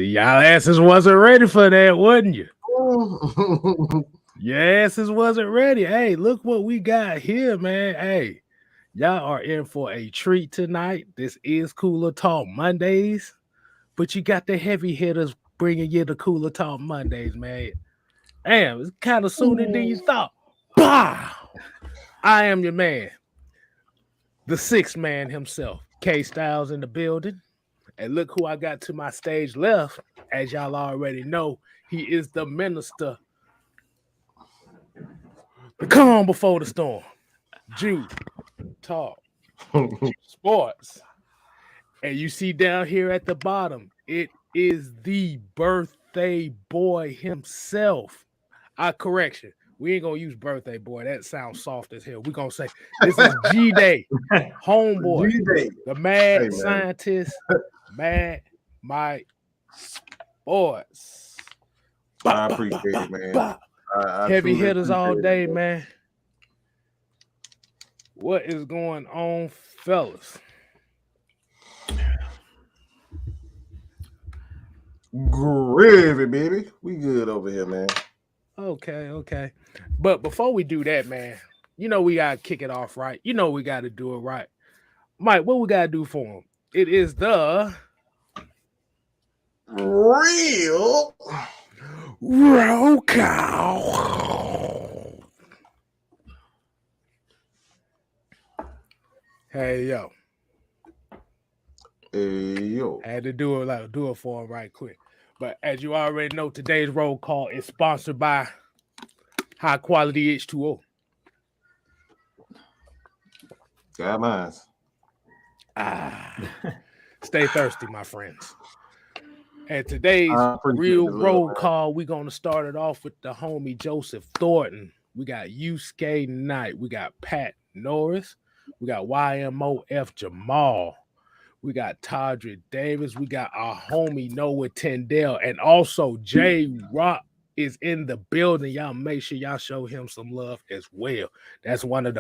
Y'all asses wasn't ready for that, wasn't you? Your asses wasn't ready. Hey, look what we got here, man. Hey, y'all are in for a treat tonight. This is Cooler Talk Mondays, but you got the heavy hitters bringing you the Cooler Talk Mondays, man. Damn, it's kind of sooner than you thought. Bah! I am your man, the sixth man himself, K Styles in the building. And look who I got to my stage left. As y'all already know, he is the minister, the calm before the storm. Jude, talk, sports. And you see down here at the bottom, it is the birthday boy himself. Correction. We ain't gonna use birthday boy. That sounds soft as hell. We're gonna say this is G Day, homeboy, G-Day. the mad Hey, man. scientist, Mad Mike Sports. I appreciate it, man. I Heavy truly hitters all appreciate day, it, man. What is going on, fellas? Gravy, baby. We good over here, man. Okay. But before we do that, man, you know we gotta kick it off right. You know we gotta do it right. Mike, what we gotta do for him? It is the Real. roll call. Hey yo. Hey, yo. I had to do it for him right quick. But as you already know, today's roll call is sponsored by High Quality H2O. Got mine. Stay thirsty, my friends. And today's I appreciate real the love, roll man. call, we're going to start it off with the homie Joseph Thornton. We got Yusuke Knight. We got Pat Norris. We got YMOF Jamal. We got Todrick Davis. We got our homie Noah Tendell. And also J Rock is in the building. Y'all make sure y'all show him some love as well. That's one of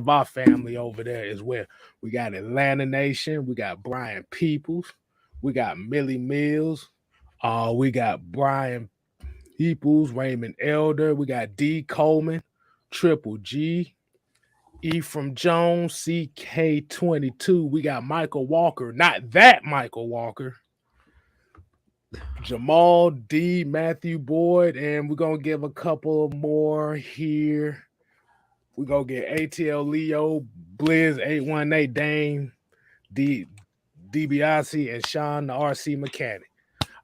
our family over there as well. We got Atlanta Nation. We got Brian Peoples. We got Millie Mills. We got Brian Peoples, Raymond Elder. We got D Coleman, Triple G, Ephraim Jones, CK22. We got Michael Walker, not that Michael Walker. Jamal D, Matthew Boyd, and we're gonna give a couple more here. We're gonna get ATL Leo, Blizz 818, Dane, DiBiase, and Sean the RC mechanic.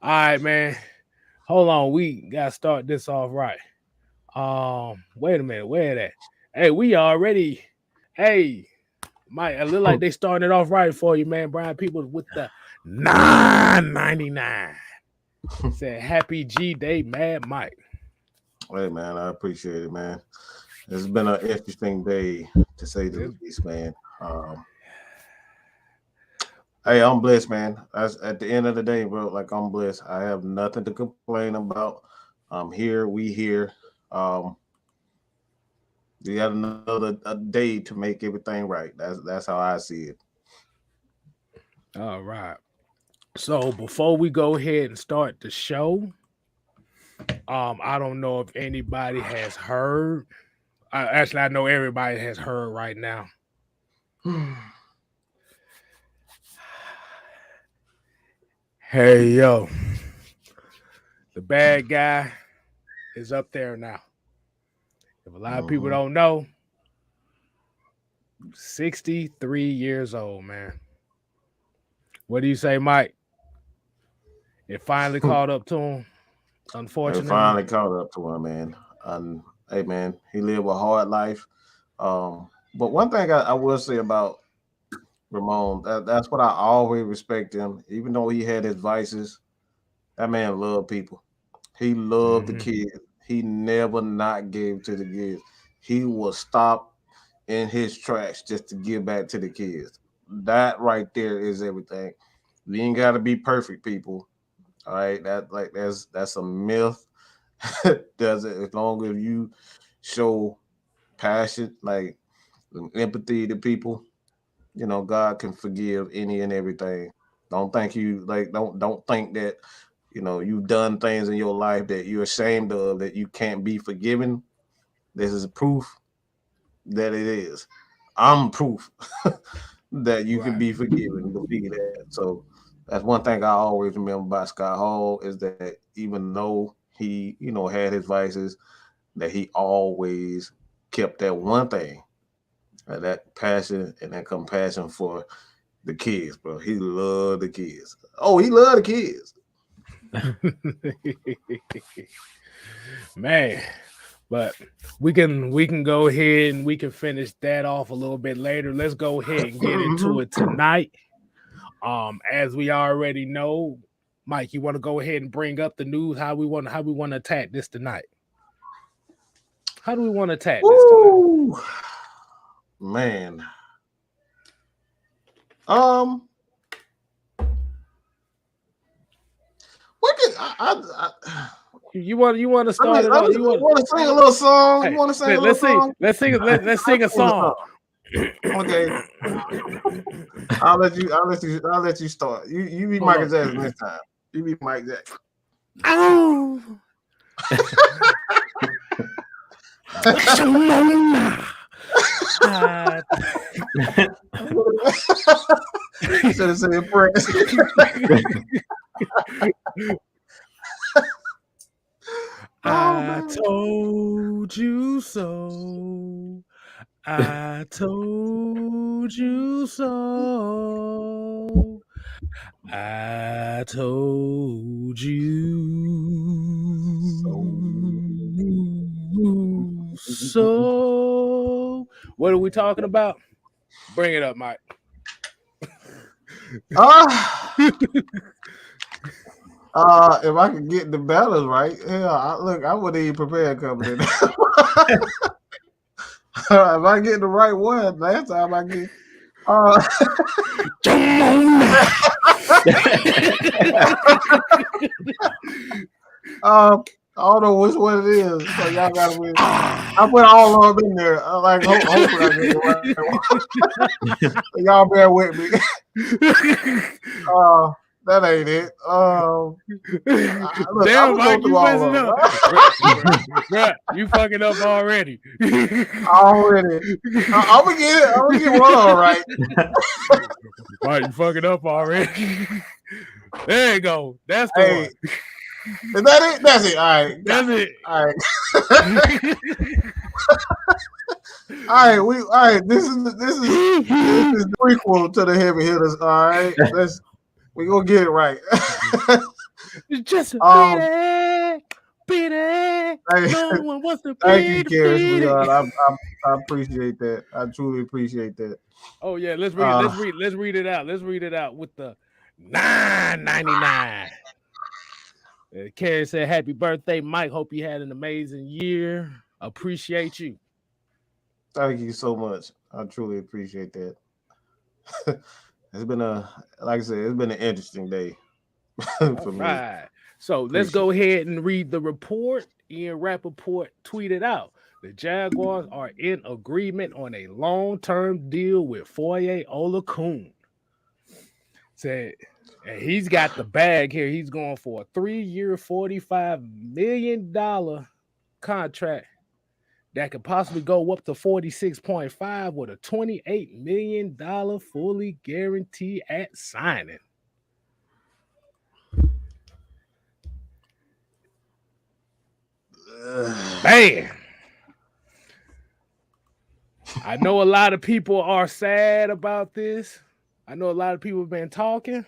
All right, man. Hold on, we gotta start this off right. Wait a minute, where that? Hey, we already. Hey, Mike, it look like they starting it off right for you, man. Brian Peoples with the 9.99. Said happy G Day, Mad Mike. Hey, man. I appreciate it, man. It's been an interesting day, to say the least, man. Hey, I'm blessed, man. At the end of the day, bro, like I'm blessed. I have nothing to complain about. I'm here. We here. Um, we got another a day to make everything right. That's how I see it. All right. So before we go ahead and start the show, I don't know if anybody has heard. Actually, I know everybody has heard right now. Hey yo, the bad guy is up there now. If a lot of people don't know, 63 years old, man. What do you say, Mike? It finally caught up to him, It unfortunately. finally caught up to him, man. And hey, man, he lived a hard life. But one thing I will say about Ramon, that's what I always respect him. Even though he had his vices, that man loved people. He loved the Mhm. kids. He never not gave to the kids. He will stop in his tracks just to give back to the kids. That right there is everything. You ain't gotta be perfect, people. All right, that's a myth. Does it as long as you show passion, like empathy to people, God can forgive any and everything. Don't think don't think that you've done things in your life that you're ashamed of that you can't be forgiven. This is proof that it is. I'm proof that you can Right. be forgiven. Believe that. So that's one thing I always remember about Scott Hall is that even though he, had his vices, that he always kept that one thing, that passion and that compassion for the kids, bro. He loved the kids. Oh, he loved the kids. Man, but we can go ahead and we can finish that off a little bit later. Let's go ahead and get into it tonight. As we already know, Mike, you want to go ahead and bring up the news how we want to attack this tonight? How do we want to attack this tonight? Woo! Man. What can You want to start it off? You want to sing a little song? Hey, You want to sing a little let's see. song? Let's sing a song. Okay. I'll let you start. You be Hold Michael on. Jackson next time. You be Mike Jackson. Oh. You should have said it first. I told you so. I told you so. I told you so. What are we talking about? Bring it up, Mike. If I could get the balance right, I wouldn't even prepare coming in. If I get the right one, last time I get. I don't know which one it is, so y'all gotta win. I put all of them in there. Hopefully I get the right one. Y'all bear with me. That ain't it. Look, Damn, Mike, you messing up. Bruh, you fucking up already. Already. I'm gonna get it. I'm gonna get one all right. Mike, you fucking up already. There you go. That's the one. Is that it? That's it. All right. That's it. All right. All right. This is the prequel to the heavy hitters. All right. We gonna get it right. Just beat it. No one wants to beat Thank you, it. Karen, sweetheart. I appreciate that. I truly appreciate that. Oh yeah, let's read it out. Let's read it out with the $9.99. Carrie said, "Happy birthday, Mike. Hope you had an amazing year. Appreciate you." Thank you so much. I truly appreciate that. It's been like I said, it's been an interesting day for me. Right. So let's go ahead and read the report. Ian Rappaport tweeted out, the Jaguars are in agreement on a long-term deal with Foye Olakun. Said, and he's got the bag here. He's going for a 3-year, $45 million contract that could possibly go up to 46.5 with a $28 million fully guarantee at signing. Man, I know a lot of people are sad about this. I know a lot of people have been talking,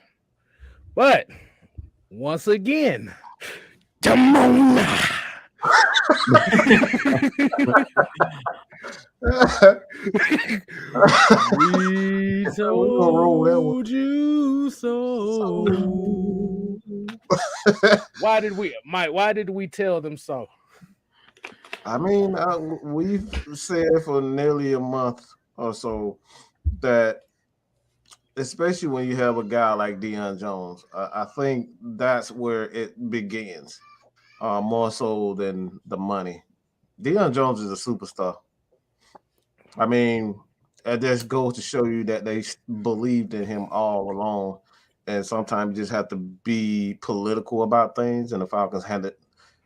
but once again, Jamona. We told you so. Why did we tell them so? I mean, we've said for nearly a month or so that, especially when you have a guy like Deion Jones, I think that's where it begins, more so than the money. Deion Jones is a superstar. I mean, it just goes to show you that they believed in him all along, and sometimes you just have to be political about things. And the Falcons had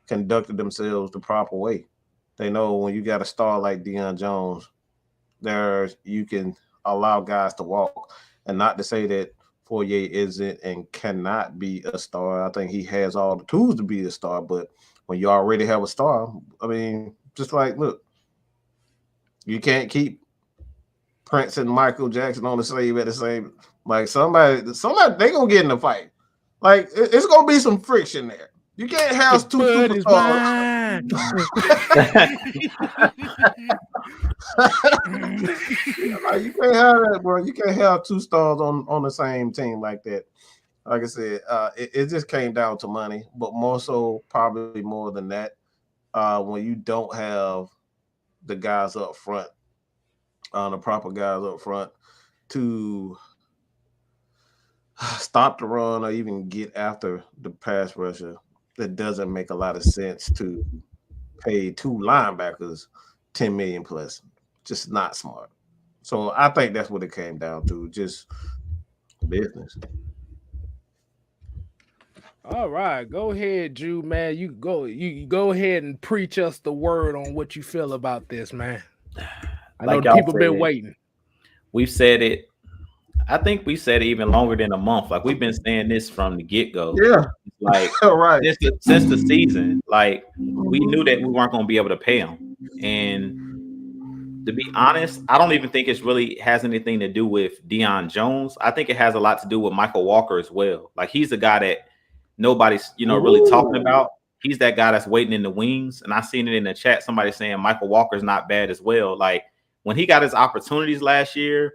conducted themselves the proper way. They know when you got a star like Deion Jones, you can allow guys to walk, and not to say that Foye isn't and cannot be a star. I think he has all the tools to be a star, but when you already have a star, I mean, just like look, you can't keep Prince and Michael Jackson on the slave at the same. Like somebody, they gonna get in a fight. Like it's gonna be some friction there. You can't have two superstars. Like, you can't have that, bro. You can't have two stars on the same team like that. Like I said, it just came down to money, but more so, probably more than that. When you don't have the guys up front, the proper guys up front to stop the run or even get after the pass rusher, it doesn't make a lot of sense to pay two linebackers $10 million plus. Just not smart. So I think that's what it came down to, just business. All right, go ahead, Drew, man. You go ahead and preach us the word on what you feel about this, man. I know the people been waiting. We've said it. I think we said it even longer than a month. Like we've been saying this from the get-go. Yeah. Like right. Since the season, like we knew that we weren't going to be able to pay him. And to be honest, I don't even think it's really has anything to do with Deion Jones. I think it has a lot to do with Michael Walker as well. Like he's the guy that nobody's, really talking about. He's that guy that's waiting in the wings. And I seen it in the chat. Somebody saying Michael Walker's not bad as well. Like when he got his opportunities last year,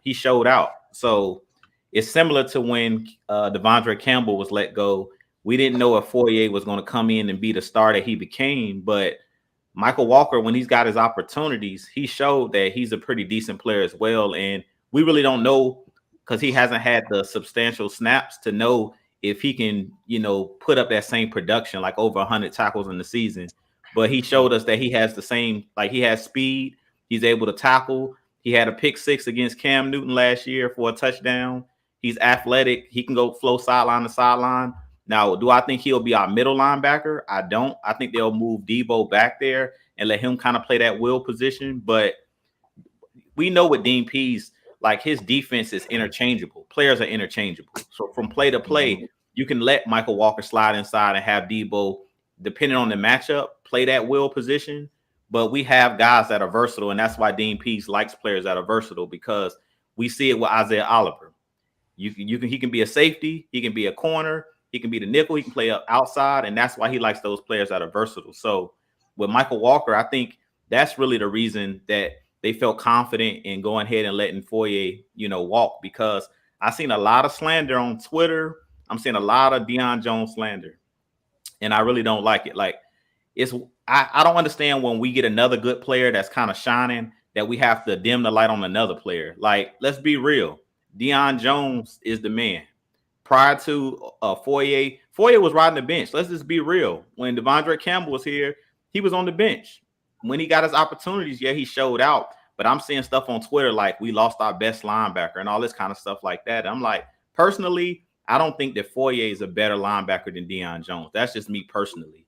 he showed out. So it's similar to when Devondre Campbell was let go. We didn't know if Foye was going to come in and be the star that he became. But Michael Walker, when he's got his opportunities, he showed that he's a pretty decent player as well. And we really don't know because he hasn't had the substantial snaps to know if he can, put up that same production, like over 100 tackles in the season. But he showed us that he has the same, like he has speed. He's able to tackle. He had a pick 6 against Cam Newton last year for a touchdown. He's athletic. He can go flow sideline to sideline. Now, do I think he'll be our middle linebacker? I don't. I think they'll move Debo back there and let him kind of play that will position. But we know with Dean Pease, like his defense is interchangeable. Players are interchangeable. So from play to play, you can let Michael Walker slide inside and have Debo, depending on the matchup, play that will position. But we have guys that are versatile, and that's why Dean Pease likes players that are versatile because we see it with Isaiah Oliver. He can be a safety, he can be a corner, he can be the nickel, he can play up outside, and that's why he likes those players that are versatile. So with Michael Walker, I think that's really the reason that they felt confident in going ahead and letting Foye, walk, because I've seen a lot of slander on Twitter. I'm seeing a lot of Deion Jones slander, and I really don't like it. Like I don't understand when we get another good player that's kind of shining that we have to dim the light on another player. Like, let's be real. Deion Jones is the man. Prior to Foye was riding the bench. Let's just be real. When Devondre Campbell was here, he was on the bench. When he got his opportunities, yeah, he showed out. But I'm seeing stuff on Twitter like we lost our best linebacker and all this kind of stuff like that. I'm like, personally, I don't think that Foye is a better linebacker than Deion Jones. That's just me personally.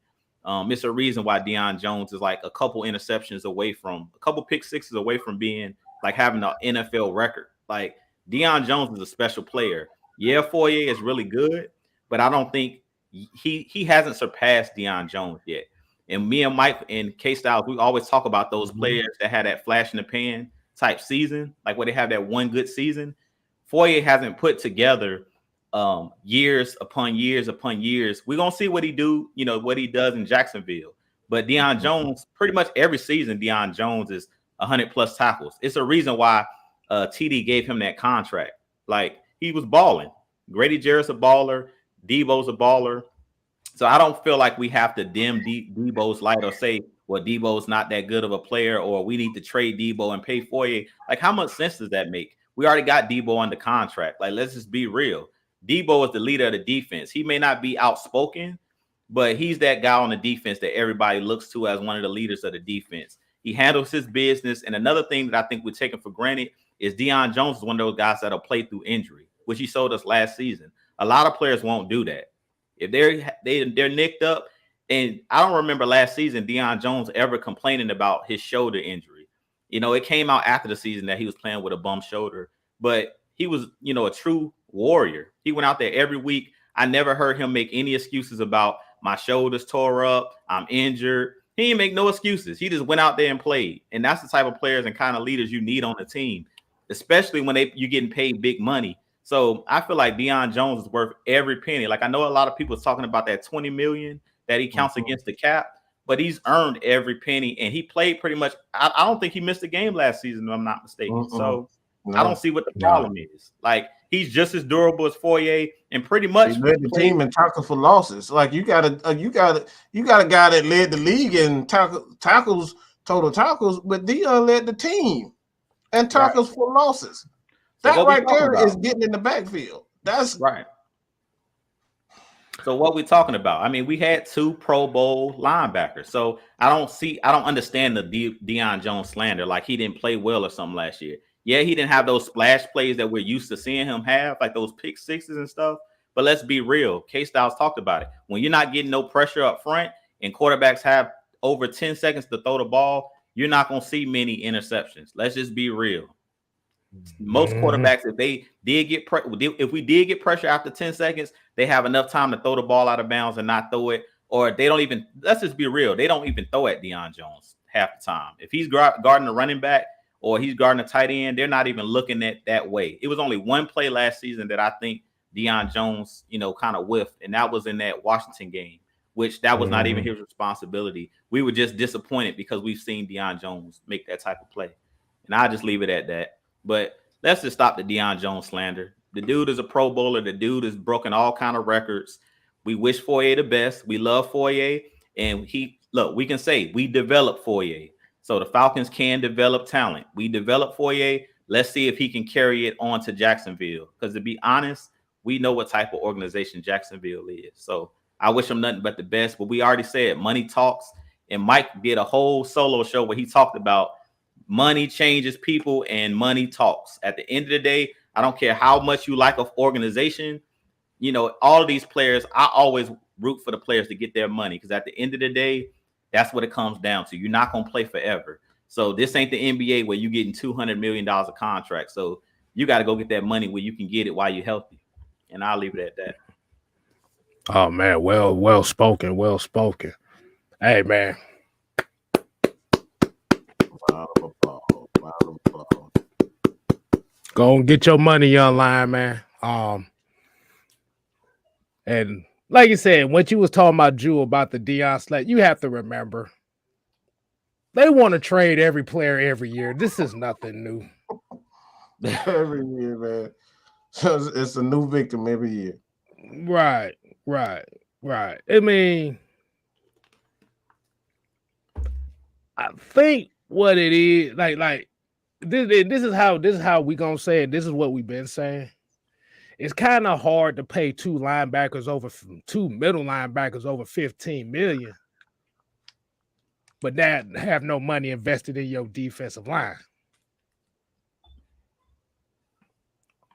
It's a reason why Deion Jones is like a couple interceptions away from, a couple pick sixes away from being like having an NFL record. Like Deion Jones is a special player. Yeah, Foye is really good, but I don't think he hasn't surpassed Deion Jones yet. And me and Mike and K-Styles, we always talk about those players that had that flash in the pan type season, like where they have that one good season. Foye hasn't put together years upon years upon years. We're gonna see what he do, what he does in Jacksonville. But Deion Jones, pretty much every season, Deion Jones is 100 plus tackles. It's a reason why TD gave him that contract. Like he was balling. Grady Jarrett's a baller. Debo's a baller. So I don't feel like we have to dim Debo's light or say, well, Debo's not that good of a player, or we need to trade Debo and pay Foye. Like, how much sense does that make? We already got Debo under contract. Like, let's just be real. Debo is the leader of the defense. He may not be outspoken, but he's that guy on the defense that everybody looks to as one of the leaders of the defense. He handles his business. And another thing that I think we're taking for granted is Deion Jones is one of those guys that'll play through injury. which he showed us last season. A lot of players won't do that. If they're nicked up, and I don't remember last season Deion Jones ever complaining about his shoulder injury. You know, it came out after the season that he was playing with a bum shoulder, but he was, you know, a true warrior. He went out there every week. I never heard him make any excuses about my shoulders tore up, I'm injured. He didn't make no excuses. He just went out there and played. And that's the type of players and kind of leaders you need on the team, especially when you're getting paid big money. So I feel like Deion Jones is worth every penny. Like, I know a lot of people talking about that $20 million that he counts against the cap, but he's earned every penny, and he played pretty much. I don't think he missed a game last season, if I'm not mistaken. So I don't see what the problem is. Like, he's just as durable as Foye, and pretty much he led the team in tackles for losses. Like, you got a guy that led the league in tackles, total tackles, but Deion led the team and tackles for losses. That right there is getting in the backfield. That's right. So what we talking about? I mean, we had 2 Pro Bowl linebackers. So I don't understand the Deion Jones slander. Like, he didn't play well or something last year. Yeah, he didn't have those splash plays that we're used to seeing him have, like those pick sixes and stuff. But let's be real. K-Styles talked about it. When you're not getting no pressure up front and quarterbacks have over 10 seconds to throw the ball, you're not going to see many interceptions. Let's just be real. Most quarterbacks, if we did get pressure after 10 seconds, they have enough time to throw the ball out of bounds and not throw it. Or they don't even, let's just be real, they don't even throw at Deion Jones half the time. If he's guarding a running back or he's guarding a tight end, they're not even looking at that way. It was only one play last season that I think Deion Jones, you know, kind of whiffed, and that was in that Washington game, which that was not even his responsibility. We were just disappointed because we've seen Deion Jones make that type of play. And I'll just leave it at that. But let's just stop the Deion Jones slander. The dude is a Pro Bowler. The dude has broken all kind of records. We wish Foye the best. We love Foye. And we can say we developed Foye. So the Falcons can develop talent. We developed Foye. Let's see if he can carry it on to Jacksonville. Because to be honest, we know what type of organization Jacksonville is. So I wish him nothing but the best. But we already said money talks. And Mike did a whole solo show where he talked about money changes people and money talks. At the end of the day, I don't care how much you like an organization. You know, all of these players, I always root for the players to get their money, because at the end of the day, that's what it comes down to. You're not going to play forever. So this ain't the NBA where you're getting $200 million a contract. So you got to go get that money where you can get it while you're healthy. And I'll leave it at that. Oh, man. Well spoken. Well spoken. Hey, man. Go and get your money online, man. And like you said, what you was talking about, Drew, about the Deion slander, you have to remember, they want to trade every player every year. This is nothing new. Every year, man. So it's a new victim every year. Right. I mean, I think what it is, like this is how we gonna say it. This is what we've been saying. It's kind of hard to pay two middle linebackers over 15 million, but that have no money invested in your defensive line.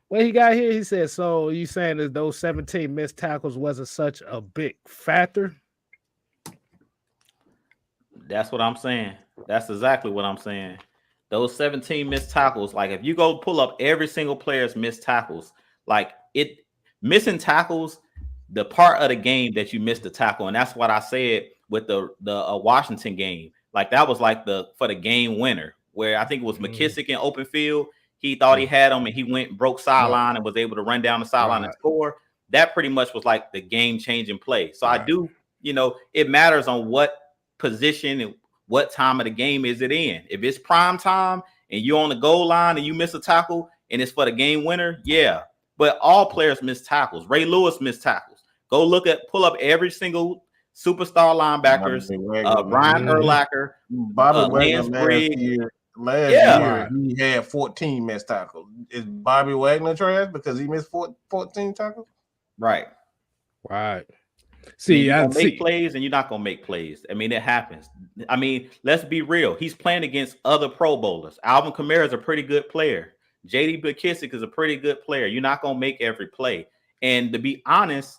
What he got here, he said, so you saying that those 17 missed tackles wasn't such a big factor? That's what I'm saying. That's exactly what I'm saying. Those 17 missed tackles, like if you go pull up every single player's missed tackles, like missing tackles, the part of the game that you missed the tackle. And that's what I said with the Washington game. Like that was like for the game winner, where I think it was McKissick in open field. He thought he had him and he went and broke sideline and was able to run down the sideline and score. That pretty much was like the game changing play. So I do, it matters on what position and what time of the game is it in. If it's prime time and you're on the goal line and you miss a tackle and it's for the game winner, yeah. But all players miss tackles. Ray Lewis missed tackles. Go pull up every single superstar linebackers. Brian Urlacher, Bobby Wagner last year he had 14 missed tackles. Is Bobby Wagner trash because he missed 14 tackles? Right. See, you're gonna make plays and you're not gonna make plays. I mean, it happens. I mean, let's be real. He's playing against other Pro Bowlers. Alvin Kamara is a pretty good player. JD McKissick is a pretty good player. You're not gonna make every play. And to be honest,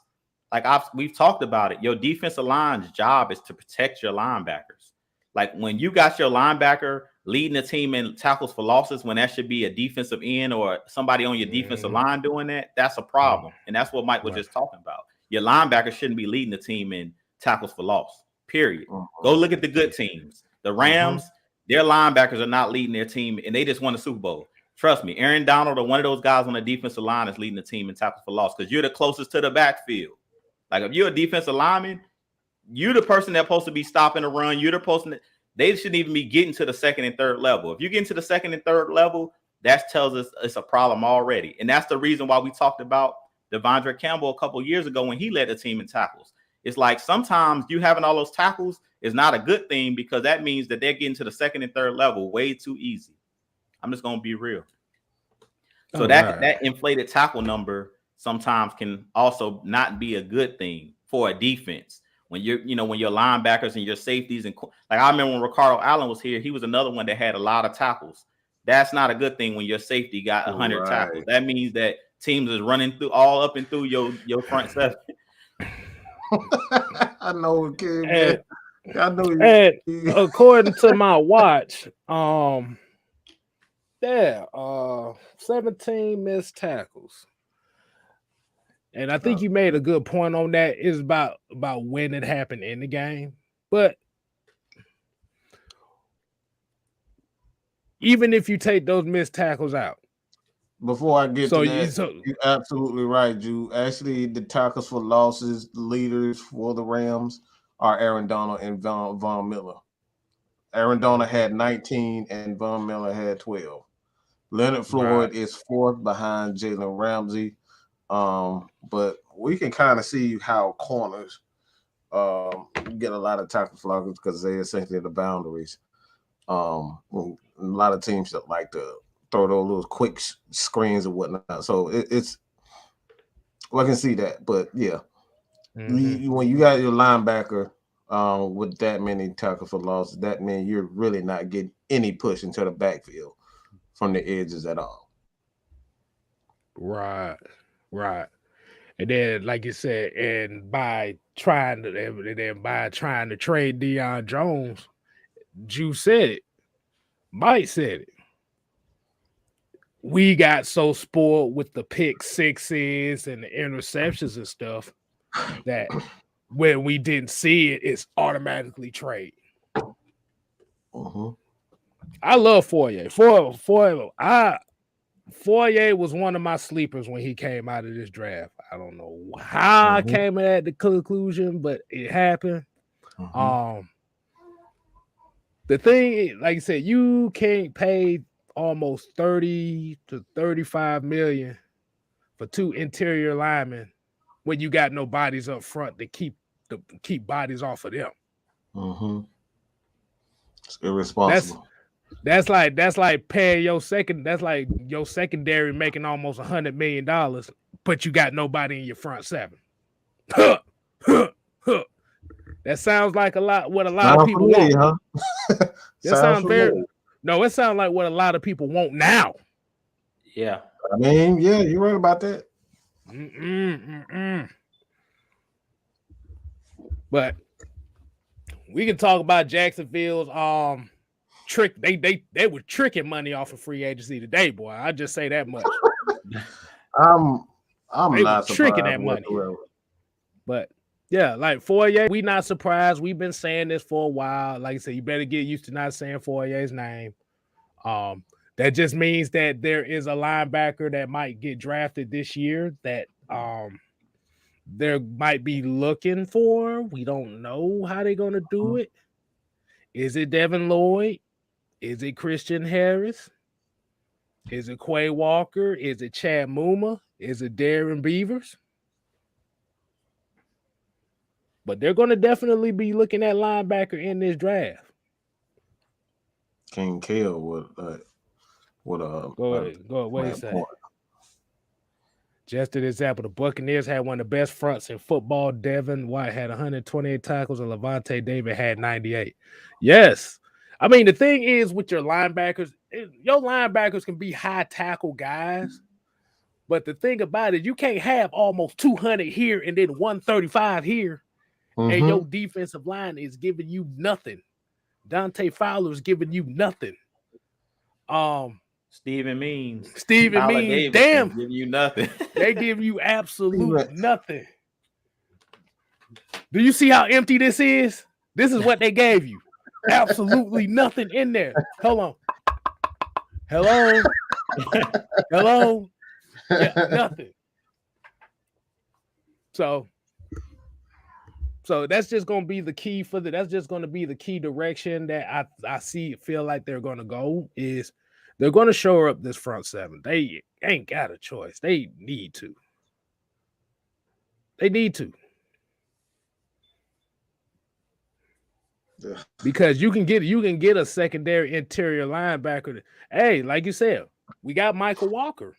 like we've talked about it, your defensive line's job is to protect your linebackers. Like when you got your linebacker leading the team in tackles for losses, when that should be a defensive end or somebody on your defensive line doing that, that's a problem. And that's what Mike was just talking about. Your linebacker shouldn't be leading the team in tackles for loss, period. Go look at the good teams. The Rams, their linebackers are not leading their team, and they just won the Super Bowl. Trust me, Aaron Donald or one of those guys on the defensive line is leading the team in tackles for loss because you're the closest to the backfield. Like if you're a defensive lineman, you're the person that's supposed to be stopping the run. You're the person that they shouldn't even be getting to the second and third level. If you get into the second and third level, that tells us it's a problem already. And that's the reason why we talked about Devondre Campbell a couple of years ago when he led the team in tackles. It's like sometimes you having all those tackles is not a good thing because that means that they're getting to the second and third level way too easy. I'm just going to be real. So that inflated tackle number sometimes can also not be a good thing for a defense. When you're, when your linebackers and your safeties and like I remember when Ricardo Allen was here, he was another one that had a lot of tackles. That's not a good thing when your safety got 100 tackles. That means that teams is running through all up and through your front seven. I know it, kid. Man. I know and according to my watch, 17 missed tackles. And I think you made a good point on that. It's about when it happened in the game. But even if you take those missed tackles out. Before I get to that, you're absolutely right, Drew. Actually, the tackles for losses, the leaders for the Rams are Aaron Donald and Von Miller. Aaron Donald had 19 and Von Miller had 12. Leonard Floyd is fourth behind Jalen Ramsey. But we can kind of see how corners get a lot of tackle for losses because they're essentially the boundaries. A lot of teams that like to throw those little quick screens and whatnot. So it's I can see that, but yeah, when you got your linebacker with that many tackle for losses, that means you're really not getting any push into the backfield from the edges at all. Right. And then, like you said, and by trying to trade Deion Jones, Drew said it. Mike said it. We got so spoiled with the pick sixes and the interceptions and stuff that when we didn't see it, it's automatically trade. I love Foye. Foye was one of my sleepers when he came out of this draft. I don't know how I came at the conclusion, but it happened. The thing, like I said, you can't pay almost 30 to 35 million for two interior linemen when you got no bodies up front to keep bodies off of them. It's irresponsible. That's like paying your secondary making almost $100 million, but you got nobody in your front seven. That sounds like a lot what a lot of people want. Huh? That sounds very no, it sounds like what a lot of people want now. Yeah. I mean, yeah, you're right about that. But we can talk about Jacksonville's trick. They were tricking money off of free agency today, boy. I just say that much. I'm not tricking that money. But yeah, like Foye, we not surprised. We've been saying this for a while. Like I said, you better get used to not saying Foye's name. That just means that there is a linebacker that might get drafted this year that there might be looking for. We don't know how they're gonna do it. Is it Devin Lloyd? Is it Christian Harris? Is it Quay Walker? Is it Chad Muma? Is it Darren Beavers? But they're going to definitely be looking at linebacker in this draft. King Kale would go ahead. What you say? Just an example, the Buccaneers had one of the best fronts in football. Devin White had 128 tackles, and Levante David had 98. Yes. I mean, the thing is with your linebackers, your linebackers can be high tackle guys, but the thing about it, you can't have almost 200 here and then 135 here, and your defensive line is giving you nothing. Dante Fowler is giving you nothing. Stephen Means, damn, give you nothing. They give you absolute nothing. Do you see how empty this is? This is what they gave you. Absolutely nothing in there. Hold on. Hello. Hello. Yeah, nothing. So that's just gonna be the key that's just gonna be the key direction that I feel like they're gonna go is they're gonna shore up this front seven. They ain't got a choice. They need to. Because you can get a secondary interior linebacker. Hey, like you said, we got Michael Walker.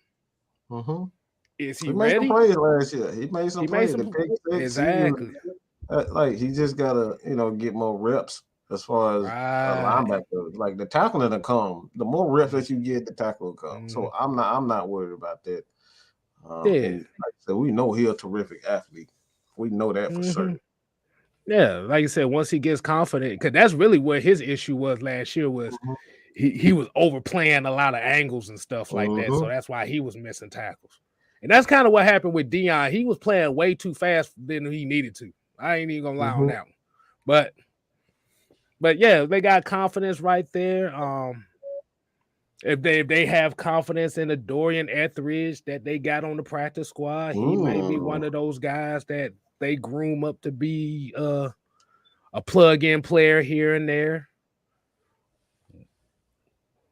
Is he ready? Made some plays last year. He made some plays. Exactly. Like he just gotta, get more reps as far as a linebacker. Like the tackling to come. The more reps that you get, the tackle will come. So I'm not worried about that. And like I said, we know he's a terrific athlete. We know that for certain. Yeah, like I said, once he gets confident, because that's really what his issue was last year was he was overplaying a lot of angles and stuff like that. So that's why he was missing tackles. And that's kind of what happened with Dion. He was playing way too fast than he needed to. I ain't even gonna lie on that one. But yeah, they got confidence right there. If they have confidence in the Dorian Etheridge that they got on the practice squad, he may be one of those guys that they groom up to be a plug-in player here and there.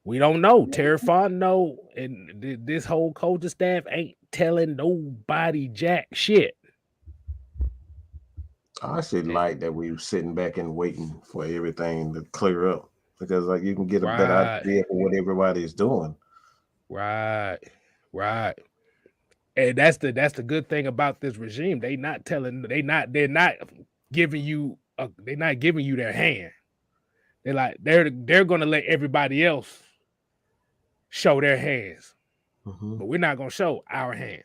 We don't know. Terry Fontenot and this whole coaching staff ain't telling nobody jack shit. I actually like that we were sitting back and waiting for everything to clear up because like you can get a better idea of what everybody's doing. Right. And that's the good thing about this regime. They're not giving you their hand. They're gonna let everybody else show their hands. But we're not gonna show our hands.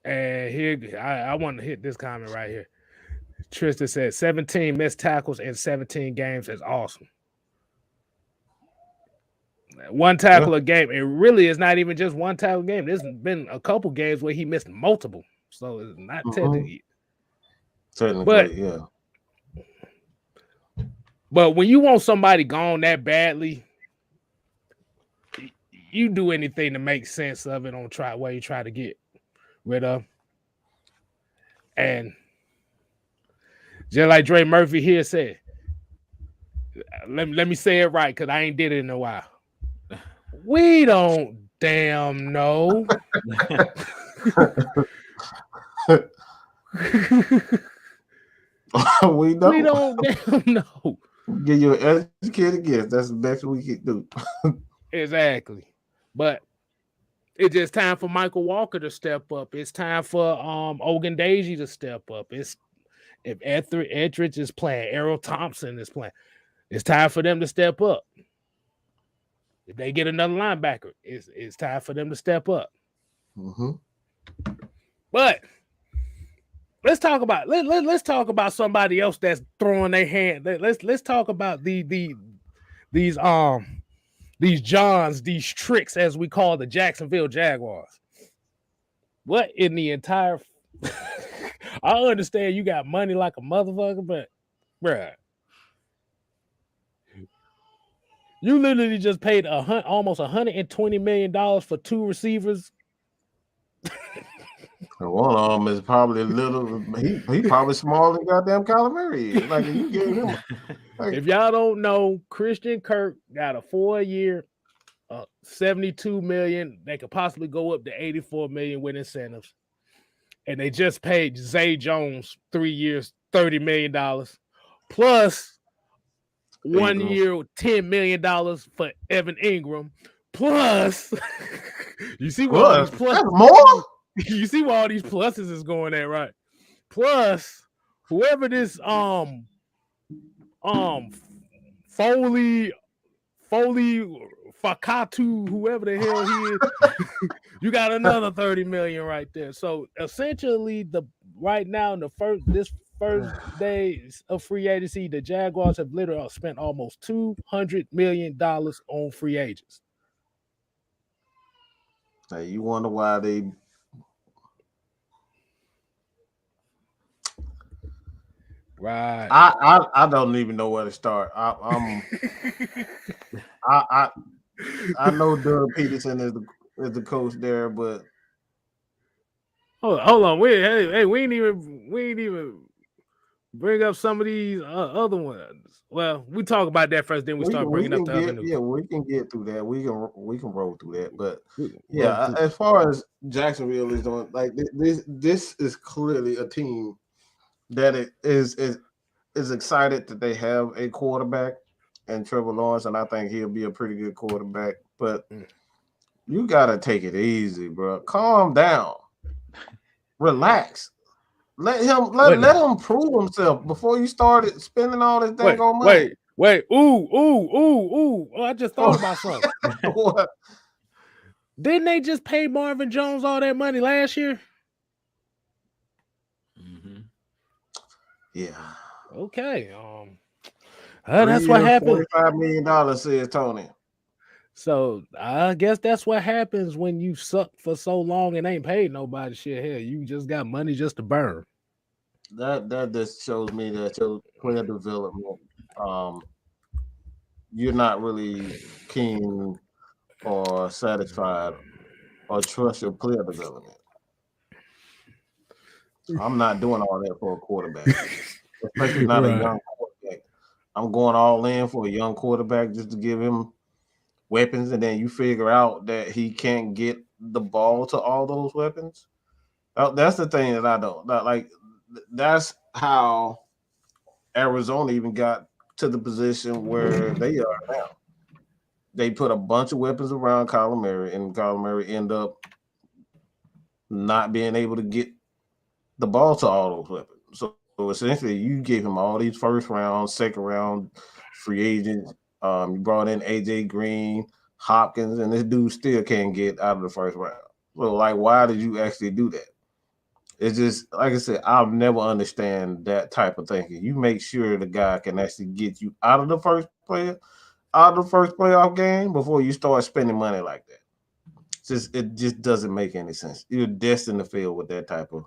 And here I want to hit this comment right here. Tristan said 17 missed tackles in 17 games is awesome. One tackle a game. It really is not even just one tackle game. There's been a couple games where he missed multiple. So it's not technically. But when you want somebody gone that badly, you do anything to make sense of it on where you try to get rid of. And just like Dre Murphy here said, let me say it right because I ain't did it in a while. We don't damn know. We don't. We don't damn know. Give you an educated guess. That's the best we can do. Exactly. But it's just time for Michael Walker to step up. It's time for Ogundeji to step up. If Etheridge is playing, Errol Thompson is playing, it's time for them to step up. If they get another linebacker, it's time for them to step up. But let's talk about somebody else that's throwing their hand. Let's talk about these Johns, these tricks, as we call the Jacksonville Jaguars. What in the entire I understand you got money like a motherfucker, but bruh, you literally just paid almost $120 million for two receivers. One of them is probably little. He probably smaller than goddamn Kyler Murray is. Like you gave him. If y'all don't know, Christian Kirk got a 4-year, $72 million. They could possibly go up to $84 million with incentives, and they just paid Zay Jones 3 years, $30 million, plus 1 year, $10 million for Evan Ingram, plus you see what all these pluses more. You see where all these pluses is going at, right? Plus, whoever this Foley Fakatu, whoever the hell he is, you got another 30 million right there. So essentially, right now in this first days of free agency, the Jaguars have literally spent almost $200 million on free agents. Hey, you wonder why they? Right. I don't even know where to start. I know Doug Peterson is the coach there, but hold on. We ain't even bring up some of these other ones. Well, we talk about that first, then we start bringing up the other news. Yeah, we can get through that. We can roll through that. But yeah, as far as Jacksonville is doing, like this is clearly a team that it is excited that they have a quarterback and Trevor Lawrence, and I think he'll be a pretty good quarterback. But you gotta take it easy, bro. Calm down, relax. Let him prove himself before you started spending all this dang on money. Wait. Ooh. Oh, I just thought about something. What? Didn't they just pay Marvin Jones all that money last year? Mm-hmm. Yeah. Okay. That's what happened. $45 million, says Tony. So I guess that's what happens when you suck for so long and ain't paid nobody shit. Hell, you just got money just to burn. That just shows me that your player development, you're not really keen or satisfied or trust your player development. I'm not doing all that for a quarterback, especially not a young quarterback. I'm going all in for a young quarterback just to give him weapons, and then you figure out that he can't get the ball to all those weapons. That's the thing that I don't like. That's how Arizona even got to the position where they are now. They put a bunch of weapons around Kyler Murray, and Kyler Murray end up not being able to get the ball to all those weapons. So essentially, you gave him all these first round, second round free agents. You brought in AJ Green, Hopkins, and this dude still can't get out of the first round. So, like, why did you actually do that? It's just, like I said, I'll never understand that type of thinking. You make sure the guy can actually get you out of the first playoff game before you start spending money like that. It just doesn't make any sense. You're destined to fail with that type of,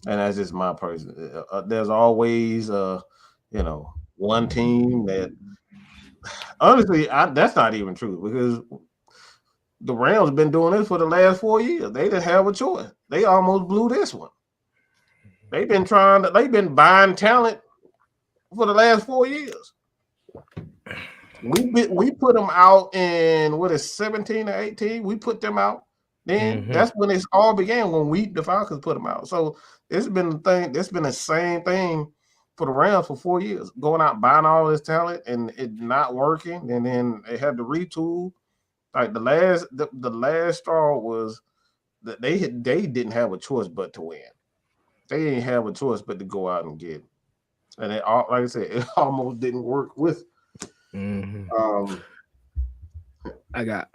and that's just my person. There's always, one team that, honestly, that's not even true because the Rams have been doing this for the last 4 years. They didn't have a choice. They almost blew this one. They've been buying talent for the last 4 years. We put them out in 17 or 18. We put them out. Then that's when it all began, when the Falcons put them out. So it's been the thing. It's been the same thing for the Rams for 4 years, going out buying all this talent and it not working, and then they had to retool. Like the last straw was that they didn't have a choice but to win. They didn't have a choice but to go out and get it. And it, like I said, it almost didn't work with. I got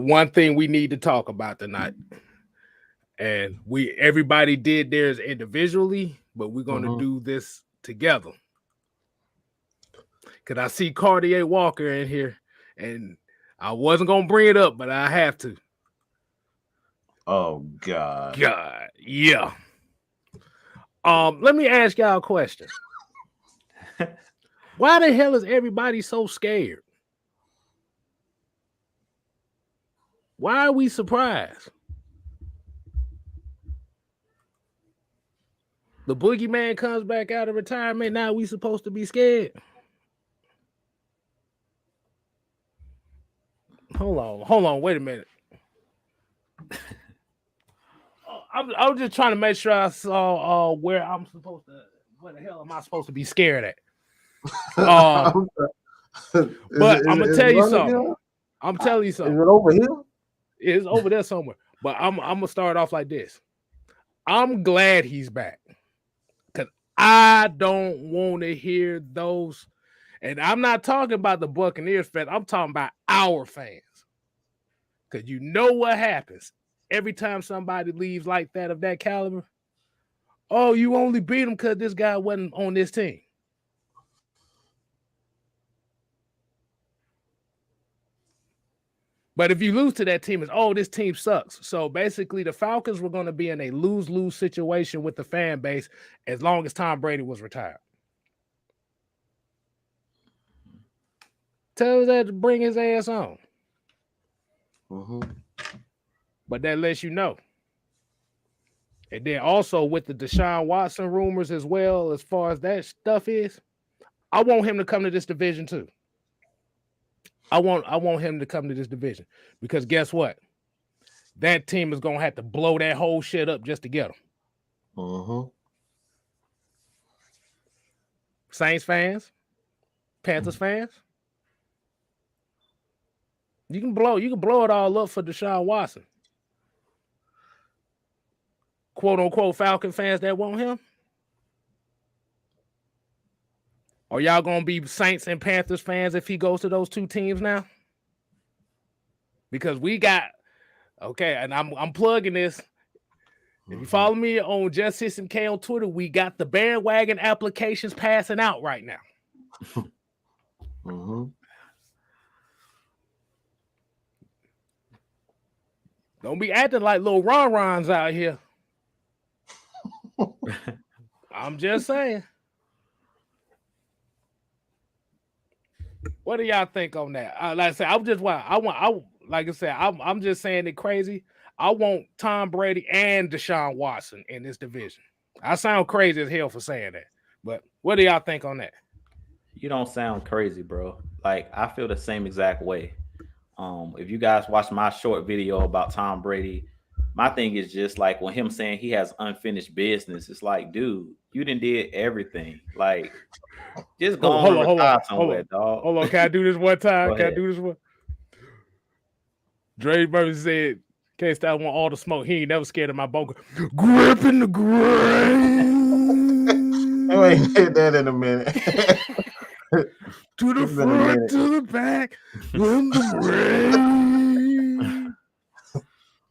one thing we need to talk about tonight. And everybody did theirs individually, but we're gonna do this together. Cause I see Cartier Walker in here, and I wasn't gonna bring it up, but I have to. Oh God, yeah. Let me ask y'all a question. Why the hell is everybody so scared? Why are we surprised? The boogeyman comes back out of retirement. Now we supposed to be scared. Hold on. Wait a minute. I was just trying to make sure I saw where I'm supposed to. Where the hell am I supposed to be scared at? But I'm gonna tell you something. I'm telling you something. Is it over here? It's over there somewhere. But I'm gonna start off like this. I'm glad he's back. I don't want to hear those. And I'm not talking about the Buccaneers fans. I'm talking about our fans. Because you know what happens every time somebody leaves like that of that caliber. Oh, you only beat him because this guy wasn't on this team. But if you lose to that team, it's, oh, this team sucks. So basically, the Falcons were going to be in a lose-lose situation with the fan base as long as Tom Brady was retired. Tell us that to bring his ass on. Mm-hmm. But that lets you know. And then also with the Deshaun Watson rumors as well, as far as that stuff is, I want him to come to this division too. I want him to come to this division because guess what? That team is going to have to blow that whole shit up just to get him. Mm-hmm. Saints fans, Panthers fans, you can blow it all up for Deshaun Watson. Quote unquote Falcon fans that want him. Are y'all gonna be Saints and Panthers fans if he goes to those two teams now? Because we got and I'm plugging this. If you follow me on Just System K on Twitter, we got the bandwagon applications passing out right now. Mm-hmm. Don't be acting like little ron-rons out here. I'm just saying. What do y'all think on that? Like I said, I'm just saying it crazy. I want Tom Brady and Deshaun Watson in this division. I sound crazy as hell for saying that, but what do y'all think on that? You don't sound crazy, bro. Like I feel the same exact way. If you guys watch my short video about Tom Brady, my thing is just like when him saying he has unfinished business, it's like, dude, you done did everything. Like, just go on and retire somewhere, dog. Hold on, can I do this one time? Can I do this one? Dre Murphy said, "Can't stop want all the smoke. He ain't never scared of my bunker. Gripping the grain." I ain't hit that in a minute. To the front, to the back, in the rain.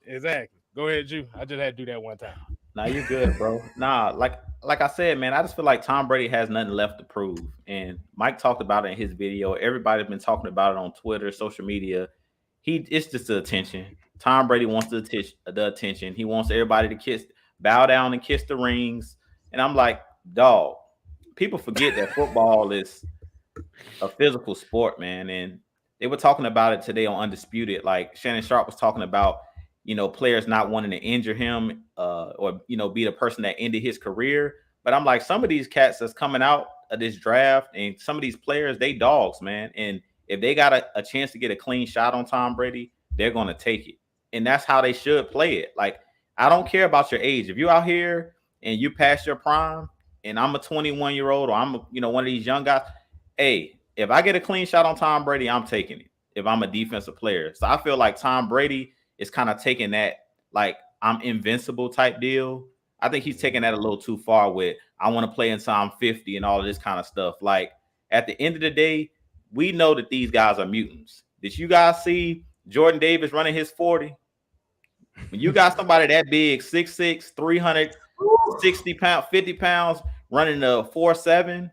Exactly. Go ahead, Ju. I just had to do that one time. Nah, you good, bro. Nah, like I said, man, I just feel like Tom Brady has nothing left to prove. And Mike talked about it in his video. Everybody's been talking about it on Twitter, social media. It's just the attention. Tom Brady wants the attention. He wants everybody to bow down and kiss the rings. And I'm like, dog, people forget that football is a physical sport, man. And they were talking about it today on Undisputed. Like Shannon Sharp was talking about, players not wanting to injure him or be the person that ended his career. But I'm like, some of these cats that's coming out of this draft and some of these players, they dogs, man. And if they got a chance to get a clean shot on Tom Brady, they're going to take it. And that's how they should play it. Like, I don't care about your age. If you're out here and you pass your prime and I'm a 21-year-old or I'm one of these young guys, hey, if I get a clean shot on Tom Brady, I'm taking it if I'm a defensive player. So I feel like Tom Brady is kind of taking that, like, I'm invincible type deal. I think he's taking that a little too far with, I want to play until I'm 50 and all of this kind of stuff. Like, at the end of the day, we know that these guys are mutants. Did you guys see Jordan Davis running his 40? When you got somebody that big, 6'6", 360 pounds, 50 pounds, running a 4.7,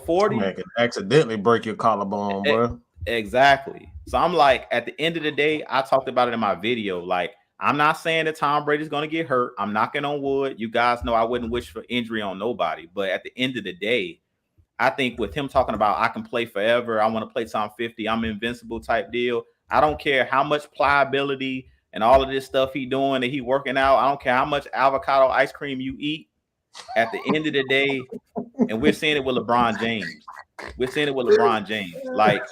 40. Man can accidentally break your collarbone, bro. Exactly. So I'm like, at the end of the day, I talked about it in my video. Like, I'm not saying that Tom Brady's going to get hurt. I'm knocking on wood. You guys know I wouldn't wish for injury on nobody. But at the end of the day, I think with him talking about I can play forever, I want to play till I'm 50, I'm invincible type deal. I don't care how much pliability and all of this stuff he doing that he working out. I don't care how much avocado ice cream you eat. At the end of the day, and we're seeing it with LeBron James. We're seeing it with LeBron James. Like,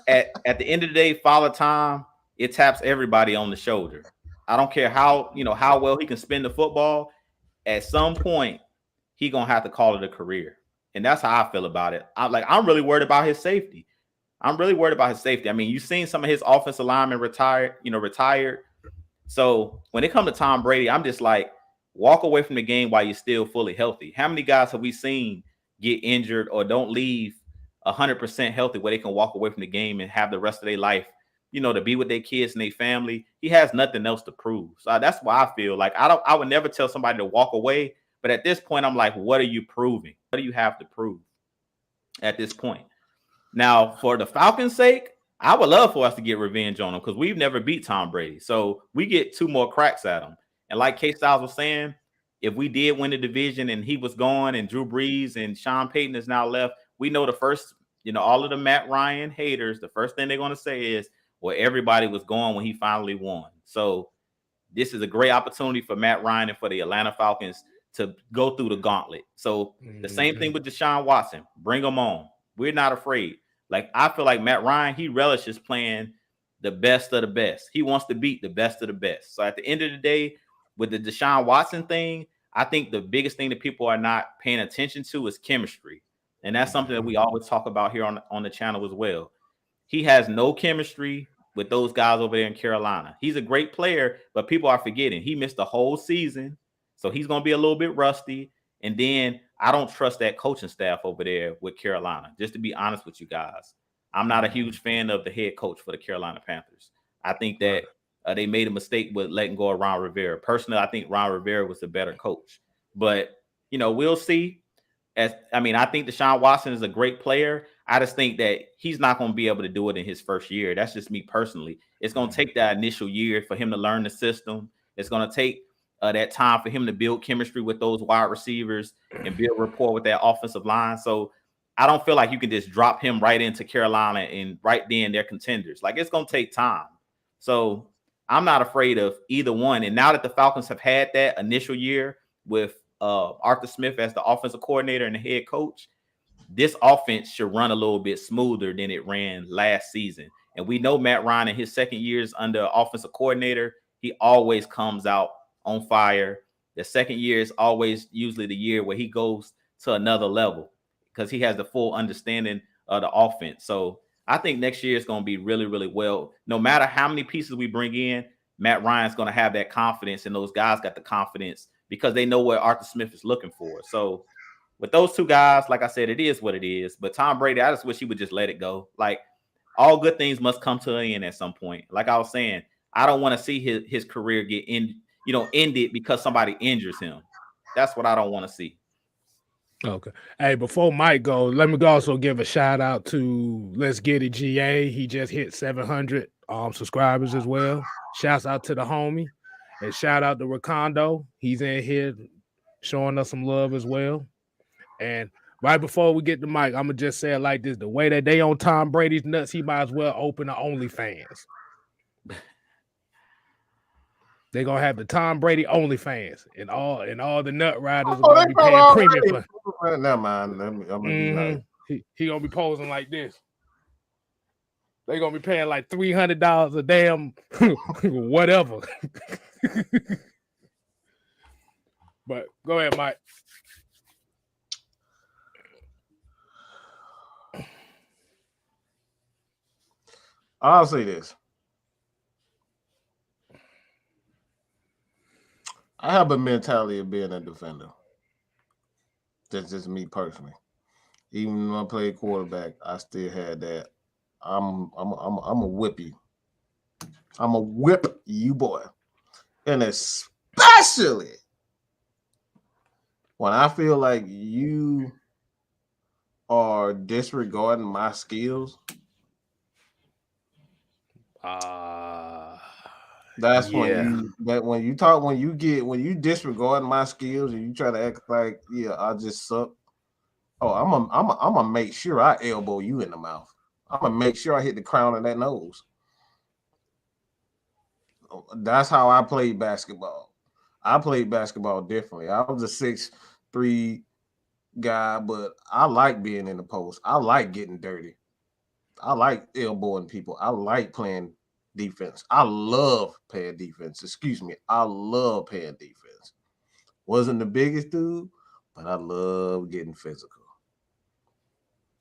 at the end of the day, Father Time, it taps everybody on the shoulder. I don't care how well he can spin the football. At some point, he gonna have to call it a career. And that's how I feel about it. I'm really worried about his safety. I mean, you've seen some of his offensive linemen retired. So when it comes to Tom Brady, I'm just like, walk away from the game while you're still fully healthy. How many guys have we seen get injured or don't leave 100% healthy where they can walk away from the game and have the rest of their life, to be with their kids and their family? He has nothing else to prove. So that's why I feel like I would never tell somebody to walk away. But at this point, I'm like, what are you proving? What do you have to prove at this point? Now, for the Falcons' sake, I would love for us to get revenge on them because we've never beat Tom Brady. So we get 2 more cracks at him. And like K Styles was saying, if we did win the division and he was gone and Drew Brees and Sean Payton is now left, we know the first, all of the Matt Ryan haters, the first thing they're going to say is, well, everybody was gone when he finally won. So this is a great opportunity for Matt Ryan and for the Atlanta Falcons to go through the gauntlet. So the same thing with Deshaun Watson. Bring him on. We're not afraid. Like, I feel like Matt Ryan, he relishes playing the best of the best. He wants to beat the best of the best. So at the end of the day, with the Deshaun Watson thing, I think the biggest thing that people are not paying attention to is chemistry. And that's something that we always talk about here on the channel as well. He has no chemistry with those guys over there in Carolina. He's a great player, but people are forgetting he missed the whole season. So he's going to be a little bit rusty. And then I don't trust that coaching staff over there with Carolina. Just to be honest with you guys, I'm not a huge fan of the head coach for the Carolina Panthers. I think that they made a mistake with letting go of Ron Rivera. Personally, I think Ron Rivera was the better coach. But, we'll see. I think Deshaun Watson is a great player. I just think that he's not going to be able to do it in his first year. That's just me personally. It's going to take that initial year for him to learn the system. It's going to take that time for him to build chemistry with those wide receivers and build rapport with that offensive line. So I don't feel like you can just drop him right into Carolina and right then they're contenders. Like, it's going to take time. So I'm not afraid of either one. And now that the Falcons have had that initial year with Arthur Smith as the offensive coordinator and the head coach, this offense should run a little bit smoother than it ran last season. And we know Matt Ryan in his second years under offensive coordinator, he always comes out on fire. The second year is always usually the year where he goes to another level because he has the full understanding of the offense. So I think next year is going to be really, really well. No matter how many pieces we bring in, Matt Ryan's going to have that confidence, and those guys got the confidence because they know what Arthur Smith is looking for. So with those 2 guys, like I said, it is what it is. But Tom Brady, I just wish he would just let it go. Like, all good things must come to an end at some point. Like I was saying, I don't want to see his career get ended because somebody injures him. That's what I don't want to see. Okay. Hey, before Mike goes, let me also give a shout out to Let's Get It GA. He just hit 700 subscribers as well. Shouts out to the homie. And shout out to Ricondo. He's in here showing us some love as well. And right before we get the mic, I'm going to just say it like this. The way that they on Tom Brady's nuts, he might as well open the OnlyFans. They're going to have the Tom Brady OnlyFans. And all the nut riders are going to be paying premium for. Never mind. I'm gonna be nice. He going to be posing like this. They're going to be paying like $300 a damn whatever. But go ahead, Mike. I'll say this. I have a mentality of being a defender. That's just me personally. Even when I played quarterback, I still had that. I'm a whip you. I'm a whip you, boy. And especially when I feel like you are disregarding my skills. That's when you disregard my skills and you try to act like, I just suck. Oh, I'm gonna make sure I elbow you in the mouth. I'm gonna make sure I hit the crown of that nose. That's how I played basketball. I played basketball differently. I was a 6'3" guy, but I like being in the post. I like getting dirty. I like elbowing people. I like playing defense. I love playing defense. I love playing defense. Wasn't the biggest dude, but I love getting physical.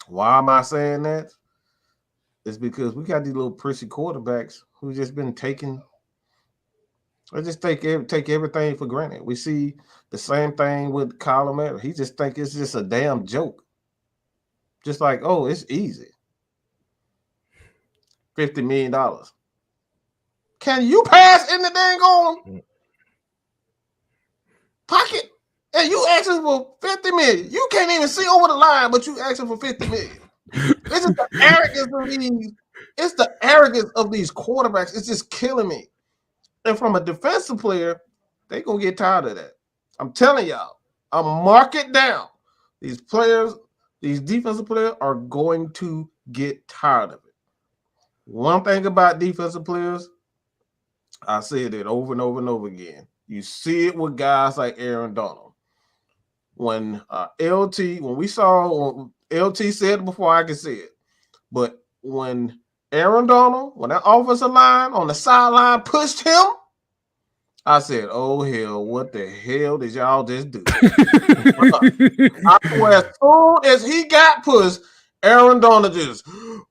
Why am I saying that? It's because we got these little prissy quarterbacks who just been taking I just take everything for granted. We see the same thing with Kyler Murray. He just think it's just a damn joke. Just like, oh, it's easy. $50 million. Can you pass in the dang on pocket? And you asking for 50 million. You can't even see over the line, but you asking for 50 million. This is the arrogance of these. It's the arrogance of these quarterbacks. It's just killing me. And from a defensive player, they gonna get tired of that. I'm telling y'all. I'm mark it down. These players, these defensive players are going to get tired of it. One thing about defensive players, I said it over and over and over again. You see it with guys like Aaron Donald. When LT said it before I could say it, but when Aaron Donald, when that offensive line on the sideline pushed him, I said, oh hell, what the hell did y'all just do? I swear, as soon as he got pushed, Aaron Donald just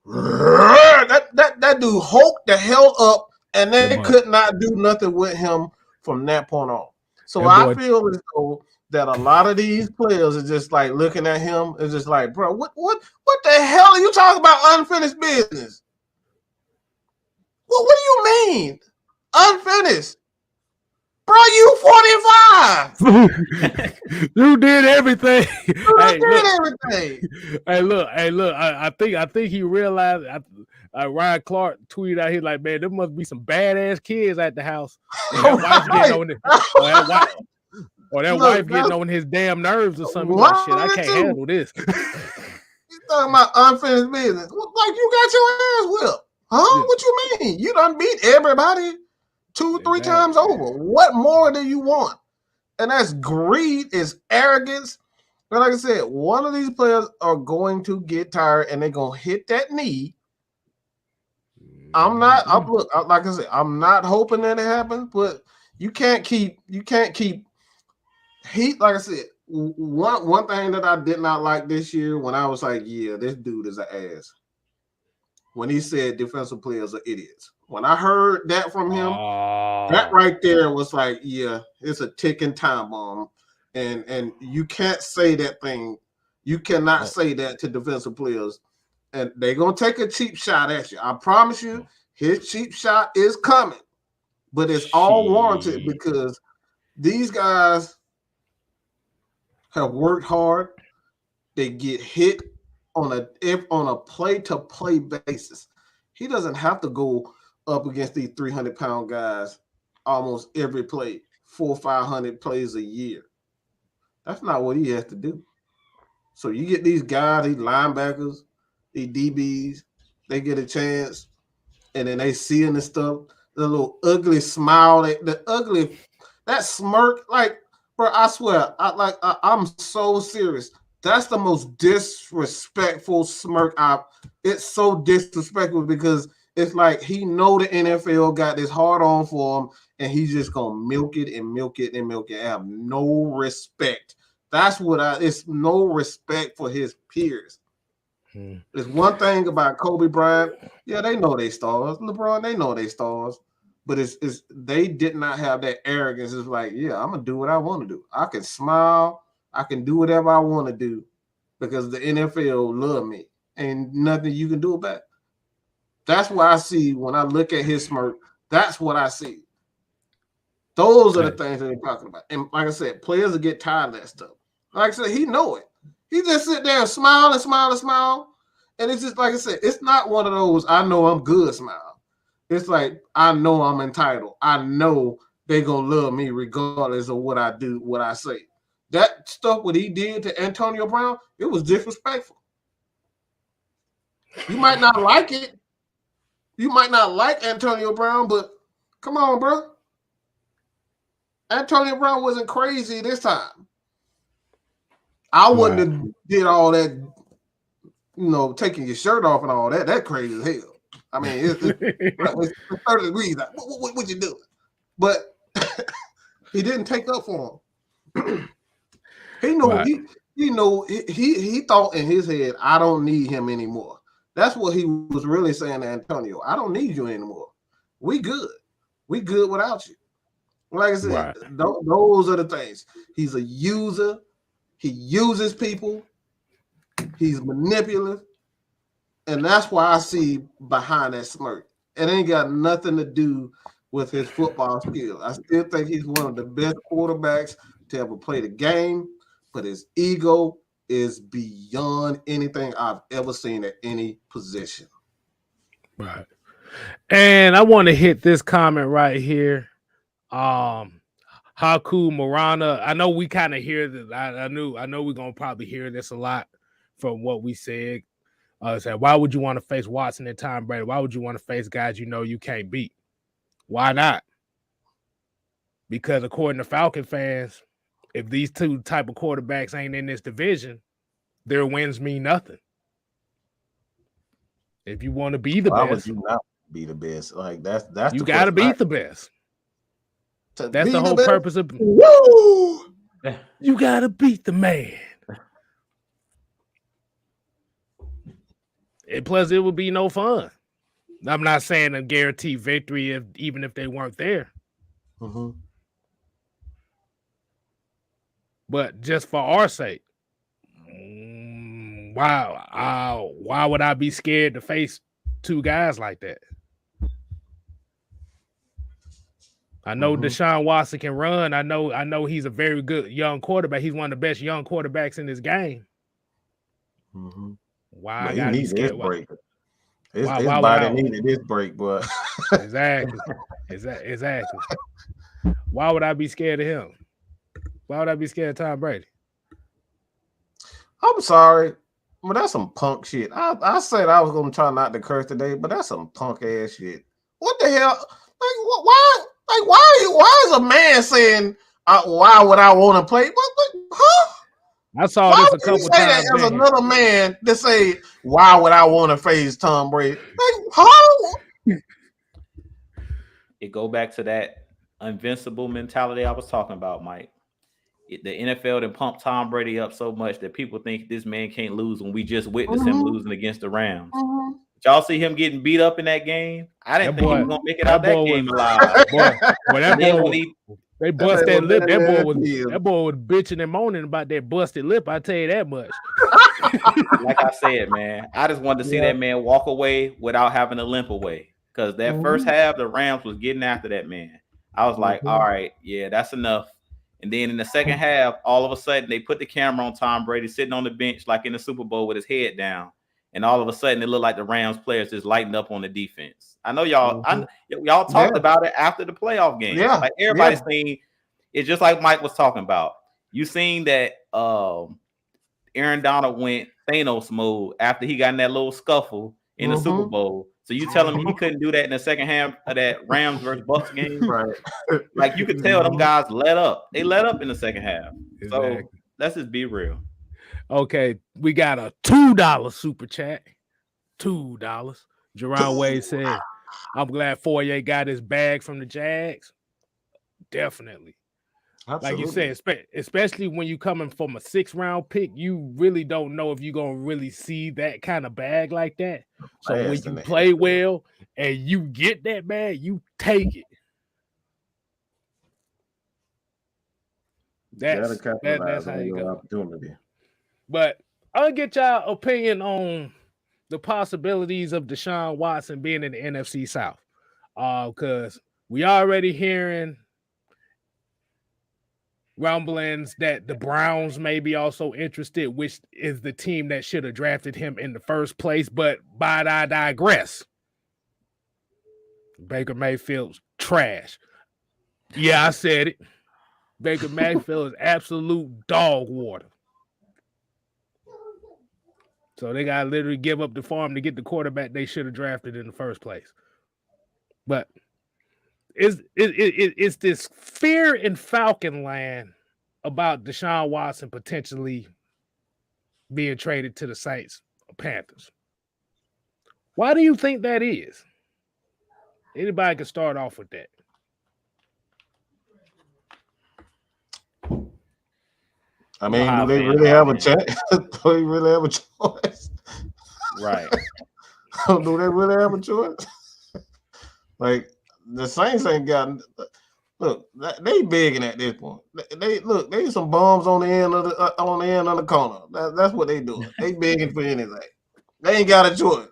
that dude hulked the hell up, and they could not do nothing with him from that point on. So I feel as though that a lot of these players are just like looking at him and just like, bro, what the hell are you talking about unfinished business? What do you mean? Unfinished? Bro, you 45. You did everything. Everything. Hey, look. I think he realized. Ryan Clark tweeted out here like, man, there must be some badass kids at the house. That wife getting on it. That wife getting on his damn nerves or something. Like, shit, I can't handle this. He's talking about unfinished business. Like you got your ass whipped. Huh? Yeah. What you mean? You done beat everybody 2-3 times over. What more do you want? And that's greed, is arrogance. But like I said, one of these players are going to get tired and they're going to hit that knee. Like I said, I'm not hoping that it happens, but you can't keep heat. Like I said, one thing that I did not like this year when I was like, yeah, this dude is an ass. When he said defensive players are idiots. When I heard that from him, that right there was like, yeah, it's a ticking time bomb. And you can't say that thing. You cannot say that to defensive players. And they're going to take a cheap shot at you. I promise you, his cheap shot is coming. But it's all warranted because these guys have worked hard. They get hit on a play-to-play basis. He doesn't have to go up against these 300-pound guys almost every play, 400 or 500 plays a year. That's not what he has to do. So you get these guys, these linebackers, these DBs, they get a chance, and then they see in the stuff, the little ugly smile, that smirk, like, bro, I swear, I'm so serious. That's the most disrespectful smirk. It's so disrespectful because it's like he know the NFL got this hard on for him, and he's just gonna milk it and milk it and milk it. I have no respect. That's what it's no respect for his peers. There's one thing about Kobe Bryant. Yeah, they know they stars. LeBron, they know they stars. But it's they did not have that arrogance. It's like, yeah, I'm gonna do what I want to do. I can smile. I can do whatever I want to do because the NFL love me. Ain't nothing you can do about it. That's what I see when I look at his smirk. That's what I see. Those are the things that they're talking about. And like I said, players will get tired of that stuff. Like I said, he know it. He just sit there and smile and smile and smile. And it's just, like I said, it's not one of those, I know I'm good smile. It's like, I know I'm entitled. I know they going to love me regardless of what I do, what I say. That stuff, what he did to Antonio Brown, it was disrespectful. You might not like it. You might not like Antonio Brown, but come on, bro. Antonio Brown wasn't crazy this time. I wouldn't have did all that, taking your shirt off and all that. That crazy as hell. I mean, it's 30 degrees. Like, what you doing? But he didn't take up for him. He thought in his head, I don't need him anymore. That's what he was really saying to Antonio. I don't need you anymore. We good. We good without you. Like I said, those are the things. He's a user. He uses people. He's manipulative. And that's why I see behind that smirk. It ain't got nothing to do with his football skills. I still think he's one of the best quarterbacks to ever play the game, but his ego is beyond anything I've ever seen at any position. Right. And I want to hit this comment right here. Haku Marana. I know we kind of hear that. I know we're gonna probably hear this a lot from what we said. Said, why would you want to face Watson and Tom Brady? Why would you want to face guys you know you can't beat? Why not? Because according to Falcon fans, if these two type of quarterbacks ain't in this division, their wins mean nothing. If you want to be the Why best, would you not be the best? Like that's you got to beat the best. That's the whole purpose of. Woo! You got to beat the man. And plus, it would be no fun. I'm not saying a guaranteed victory even if they weren't there. Mm-hmm. But just for our sake, why would I be scared to face two guys like that? I know Deshaun Watson can run. I know he's a very good young quarterback. He's one of the best young quarterbacks in this game. Mm-hmm. Why I gotta be scared? Break. His body needed this break, but exactly. Why would I be scared of him? Why would I be scared of Tom Brady? I'm sorry, but that's some punk shit. I said I was gonna try not to curse today, but that's some punk ass shit. What the hell? Like why? Like why is a man saying why would I want to play? Huh? I saw this a couple times. As another man to say, why would I want to face Tom Brady? Like, how? It go back to that invincible mentality I was talking about, Mike. The NFL done pumped Tom Brady up so much that people think this man can't lose when we just witnessed him losing against the Rams. Did y'all see him getting beat up in that game? I didn't think he was going to make it out that game alive. They bust that lip. That boy was bitching and moaning about that busted lip. I tell you that much. Like I said, man, I just wanted to see that man walk away without having to limp away. Because that first half, the Rams was getting after that man. I was like, all right, yeah, that's enough. And then in the second half, all of a sudden, they put the camera on Tom Brady sitting on the bench like in the Super Bowl with his head down. And all of a sudden, it looked like the Rams players just lightened up on the defense. I know y'all y'all talked about it after the playoff game. Yeah. Like everybody's seen it's just like Mike was talking about. You seen that Aaron Donald went Thanos mode after he got in that little scuffle in the Super Bowl. So you tell him he couldn't do that in the second half of that Rams versus Bucks game? Right. Like you could tell them guys let up. They let up in the second half. Exactly. So let's just be real. Okay, we got a $2 super chat. $2. Jerron Wade said, I'm glad Foye got his bag from the Jags. Definitely. Absolutely. Like you said, especially when you coming from a 6th-round pick, you really don't know if you're going to really see that kind of bag like that. So when you play well and you get that bag, you take it. That's how you go. Opportunity. But I'll get y'all opinion on the possibilities of Deshaun Watson being in the NFC South. Because we already hearing rumblings that the Browns may be also interested, which is the team that should have drafted him in the first place. But I digress. Baker Mayfield's trash. Yeah, I said it. Baker Mayfield is absolute dog water. So they got to literally give up the farm to get the quarterback they should have drafted in the first place. But it's this fear in Falcon land about Deshaun Watson potentially being traded to the Saints or Panthers. Why do you think that is? Anybody can start off with that. I mean, do they really have a chance? Do they really have a choice? Right. Do they really have a choice? Like, the Saints ain't got Look, they begging at this point. They some bums on the end of the corner. That's what they doing. They begging for anything. They ain't got a choice.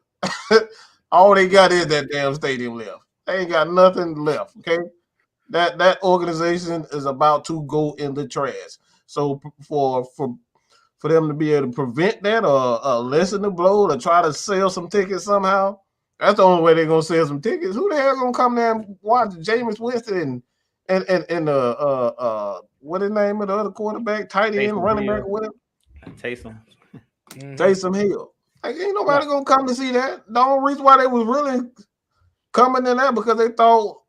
All they got is that damn stadium left. They ain't got nothing left. Okay, that organization is about to go in the trash. So for them to be able to prevent that or lessen the blow or try to sell some tickets somehow, that's the only way they're gonna sell some tickets. Who the hell gonna come there and watch Jameis Winston and what is the name of the other quarterback, tight end, running back, whatever? Taysom Hill. Like, ain't nobody gonna come to see that. The only reason why they was really coming in there because they thought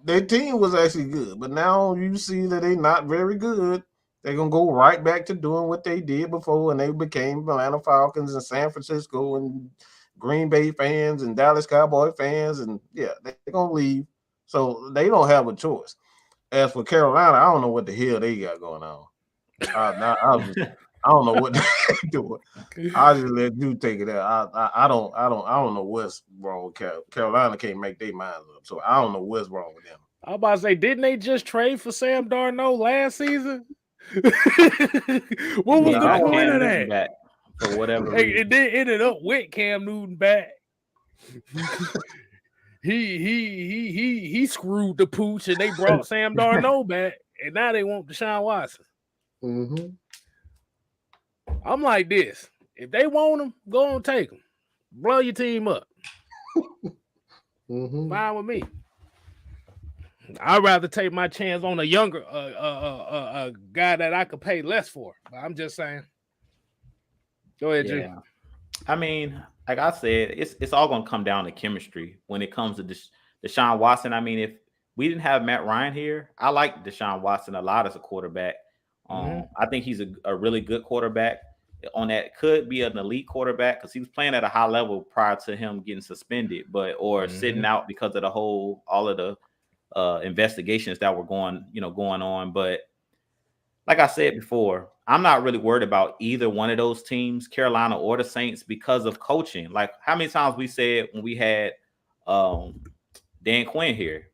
their team was actually good. But now you see that they're not very good. They're gonna go right back to doing what they did before when they became Atlanta Falcons and San Francisco and Green Bay fans and Dallas Cowboy fans, and yeah, they're gonna leave. So they don't have a choice. As for Carolina, I don't know what the hell they got going on. I don't know what they're doing. I just let you take it out. I don't know what's wrong with Carolina. Can't make their minds up, so I don't know what's wrong with them. I was about to say, didn't they just trade for Sam Darnold last season? What was the point of that? Back for whatever reason. It then ended up with Cam Newton back. he screwed the pooch, and they brought Sam Darnold back, and now they want Deshaun Watson. Mm-hmm. I'm like this: if they want him, go on, take him, blow your team up. Mm-hmm. Fine with me. I'd rather take my chance on a younger guy that I could pay less for. But I'm just saying. Go ahead, Jay. I mean, like I said, it's all going to come down to chemistry when it comes to Deshaun Watson. I mean, if we didn't have Matt Ryan here, I like Deshaun Watson a lot as a quarterback. I think he's a really good quarterback. On that, could be an elite quarterback because he was playing at a high level prior to him getting suspended, sitting out because of all of the investigations that were going on. But like I said before, I'm not really worried about either one of those teams, Carolina or the Saints, because of coaching. Like how many times we said when we had Dan Quinn here,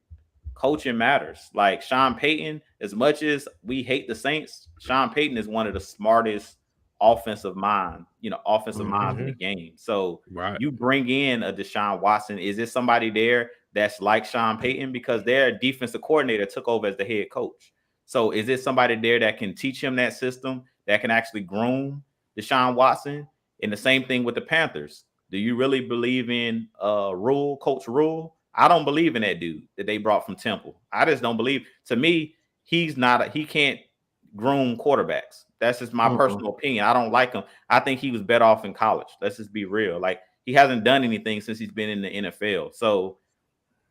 coaching matters. Like Sean Payton, as much as we hate the Saints, Sean Payton is one of the smartest offensive minds in the game. So you bring in a Deshaun Watson. Is there somebody there that's like Sean Payton? Because their defensive coordinator took over as the head coach. So is it somebody there that can teach him that system, that can actually groom Deshaun Watson? And the same thing with the Panthers. Do you really believe in Coach Rule? I don't believe in that dude that they brought from Temple. I just don't believe. To me, he can't groom quarterbacks. That's just my personal opinion. I don't like him. I think he was better off in college. Let's just be real. Like he hasn't done anything since he's been in the NFL. So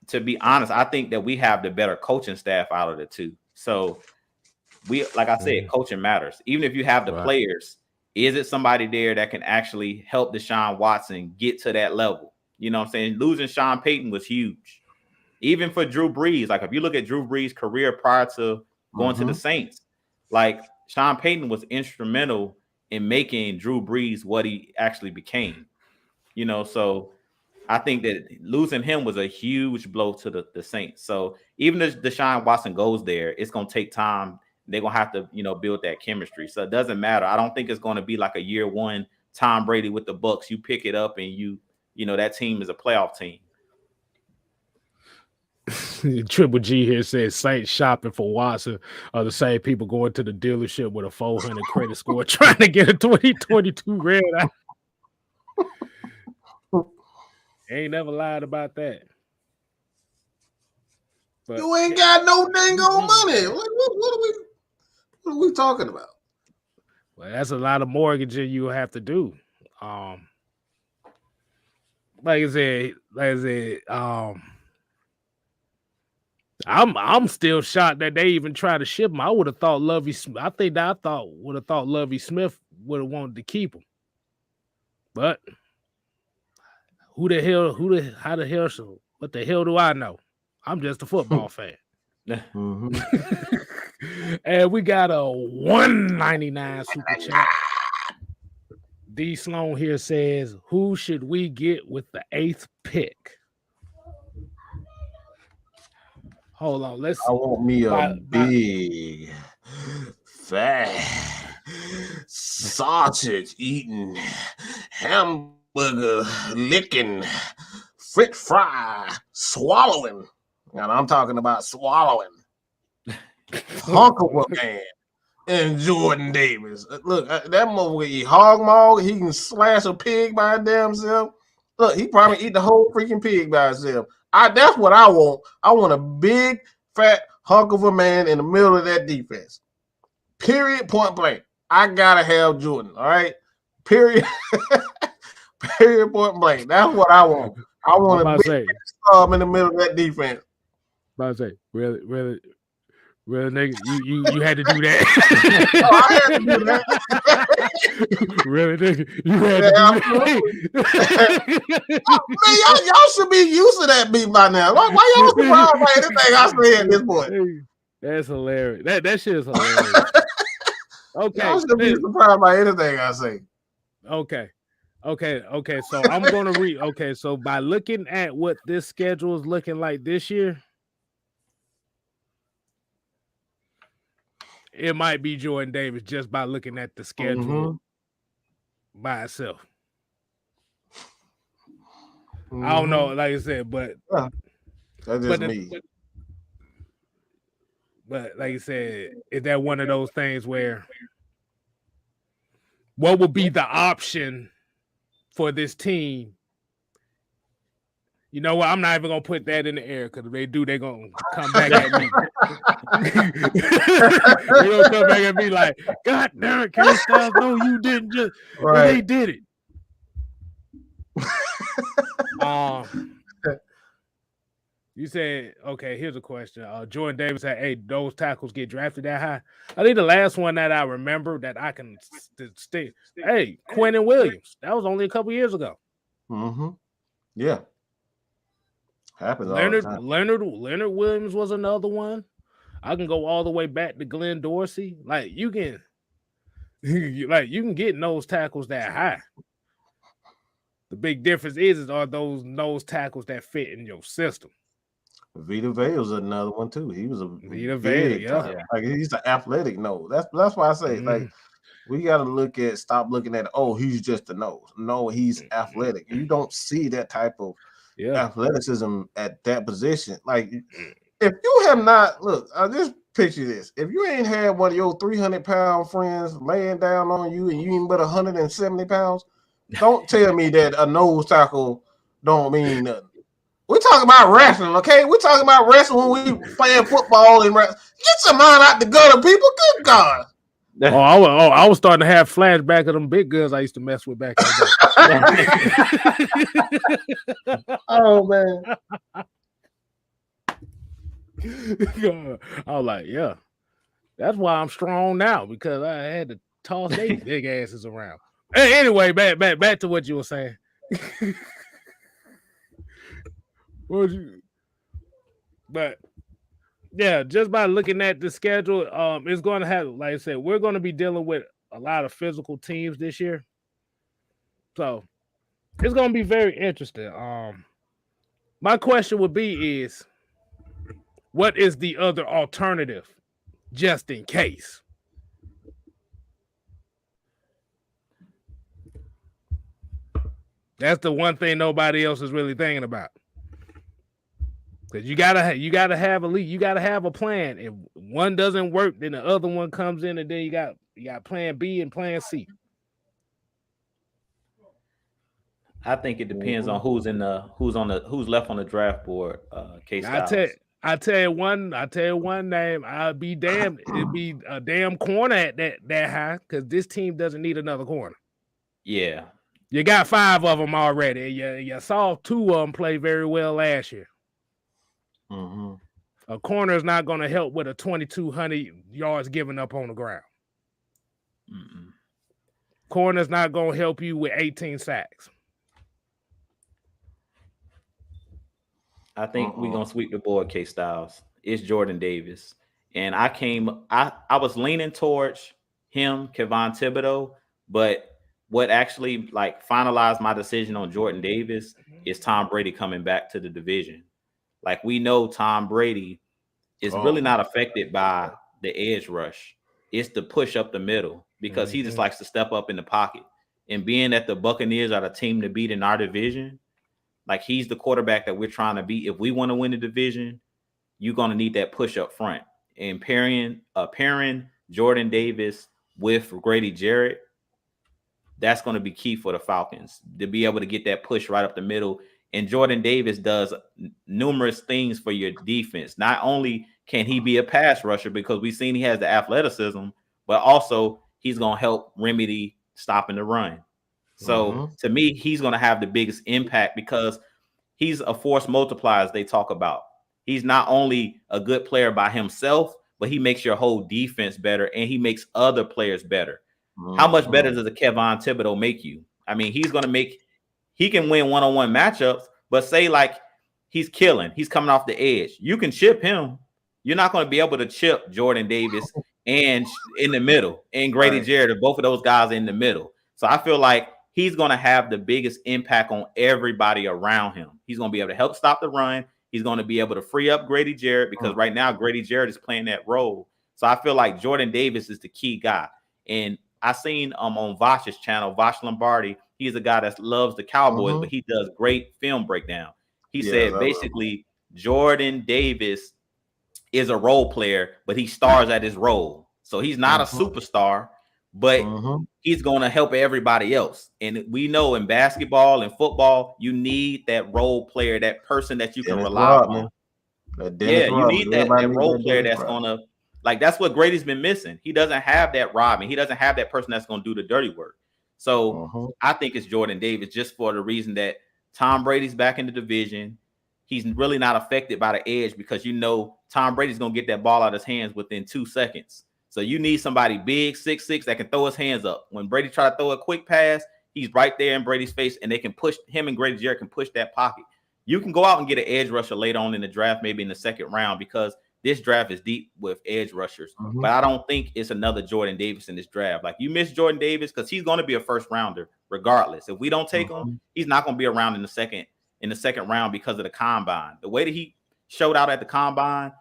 to be honest, I think that we have the better coaching staff out of the two. So like I said, coaching matters. Even if you have the players, is it somebody there that can actually help Deshaun Watson get to that level? You know what I'm saying? Losing Sean Payton was huge. Even for Drew Brees, like if you look at Drew Brees' career prior to going to the Saints, like Sean Payton was instrumental in making Drew Brees what he actually became. So I think that losing him was a huge blow to the Saints. So even if Deshaun Watson goes there, it's going to take time. They're going to have to, build that chemistry. So it doesn't matter. I don't think it's going to be like a year one Tom Brady with the Bucks. You pick it up and that team is a playoff team. Triple G here says Saints shopping for Watson are the same people going to the dealership with a 400 credit score trying to get a 2022 red eye. Ain't never lied about that. But you ain't got no dang on money. What are we talking about? Well, that's a lot of mortgaging you have to do. Like I said, I'm still shocked that they even tried to ship him. I would have thought Lovie Smith would have wanted to keep him. But what the hell do I know? I'm just a football fan. And we got a $1.99 super chat. D Sloan here says, who should we get with the 8th pick? hold on. Let's. I want me a by- big, fat, sausage eating, hamburger licking, french fry swallowing. And I'm talking about swallowing. Hunk of a man and Jordan Davis. Look, that motherfucker eat hog maw. He can slash a pig by his damn self. Look, he probably eat the whole freaking pig by himself. That's what I want. I want a big, fat hunk of a man in the middle of that defense. Period. Point blank. I gotta have Jordan. All right. Period. Period. Point blank. That's what I want. I want a big sub in the middle of that defense. About to say, really, nigga, you had to do that. Oh, I had to do that. Really, nigga, you had to do that. Man, y'all should be used to that beat by now. Why y'all surprised by anything I say at this point? That's hilarious. That shit is hilarious. Okay, y'all should be surprised by anything I say. Okay. So I'm gonna read. Okay, so by looking at what this schedule is looking like this year, it might be Jordan Davis just by looking at the schedule by itself. I don't know, like I said, but that's just me. But like I said, is that one of those things where what would be the option for this team? You know what? I'm not even gonna put that in the air because if they do, they're gonna come back at me. They're gonna come back at me like, God damn it, K-Styles, no, you didn't just right. They did it. You said, okay, here's a question. Jordan Davis said, hey, those tackles get drafted that high. I think the last one that I remember that I can stay. Hey, Quentin Williams. That was only a couple years ago. Yeah. Happens all the time. Leonard Williams was another one. I can go all the way back to Glenn Dorsey. Like you can get nose tackles that high. The big difference is are those nose tackles that fit in your system. Vita Vea was another one too. He was a Vita Vea, yeah. Like he's an athletic nose. That's why I say like we gotta stop looking at he's just a nose. No, he's athletic. You don't see that type of athleticism at that position. Like if you have not I just picture this. If you ain't had one of your 300-pound friends laying down on you and you ain't but 170 pounds, don't tell me that a nose tackle don't mean nothing. We're talking about wrestling, okay? We're talking about wrestling when we playing football and wrestling. Get your mind out the gutter, people. Good God. I was starting to have flashback of them big guns I used to mess with back in the day. Oh, man. I was like, yeah. That's why I'm strong now, because I had to toss they big asses around. Hey, anyway, back to what you were saying. But yeah, just by looking at the schedule, it's going to have, like I said, we're going to be dealing with a lot of physical teams this year, so it's going to be very interesting. My question would be what is the other alternative, just in case? That's the one thing nobody else is really thinking about. Because you gotta have a plan. If one doesn't work, then the other one comes in, and then you got plan B and plan C. I think it depends on who's left on the draft board. K-Styles. I tell you one name. I'll be damned. It'd be a damn corner at that high, because this team doesn't need another corner. Yeah, you got 5 of them already. You saw 2 of them play very well last year. A corner is not going to help with a 2,200 yards given up on the ground. Corner's not going to help you with 18 sacks. I think we're going to sweep the board, K-Styles. It's Jordan Davis. And I was leaning towards him, Kevon Thibodeau, but what actually finalized my decision on Jordan Davis is Tom Brady coming back to the division. Like we know Tom Brady is really not affected by the edge rush. It's the push up the middle because he just likes to step up in the pocket. And being that the Buccaneers are the team to beat in our division, like he's the quarterback that we're trying to beat. If we want to win the division, you're going to need that push up front. And pairing Jordan Davis with Grady Jarrett, that's going to be key for the Falcons to be able to get that push right up the middle. And Jordan Davis does numerous things for your defense. Not only can he be a pass rusher because we've seen he has the athleticism, but also he's going to help remedy stopping the run. So to me, he's going to have the biggest impact because he's a force multiplier, as they talk about. He's not only a good player by himself, but he makes your whole defense better and he makes other players better. How much better does a Kevon Thibodeau make you? I mean, he can win one-on-one matchups, but say like he's coming off the edge. You can chip him. You're not going to be able to chip Jordan Davis and in the middle and Grady Jarrett, both of those guys in the middle. So I feel like he's going to have the biggest impact on everybody around him. He's going to be able to help stop the run. He's going to be able to free up Grady Jarrett because right now Grady Jarrett is playing that role. So I feel like Jordan Davis is the key guy. And I seen on Vosh's channel, Vosh Lombardi, he's a guy that loves the Cowboys, but he does great film breakdown. He said basically Jordan Davis is a role player, but he stars at his role. So he's not a superstar, but he's going to help everybody else. And we know in basketball and football, you need that role player, that person that you can rely on. You need that role player that's going to, like, that's what Grady's been missing. He doesn't have that Robin. He doesn't have that person that's going to do the dirty work. So I think it's Jordan Davis just for the reason that Tom Brady's back in the division. He's really not affected by the edge because Tom Brady's going to get that ball out of his hands within 2 seconds. So you need somebody big, 6'6", that can throw his hands up. When Brady try to throw a quick pass, he's right there in Brady's face, and they can push him, and Grady Jarrett can push that pocket. You can go out and get an edge rusher later on in the draft, maybe in the second round, because this draft is deep with edge rushers. But I don't think it's another Jordan Davis in this draft. Like, you miss Jordan Davis because he's going to be a first rounder regardless. If we don't take him, he's not going to be around in the second round because of the combine. The way that he showed out at the combine,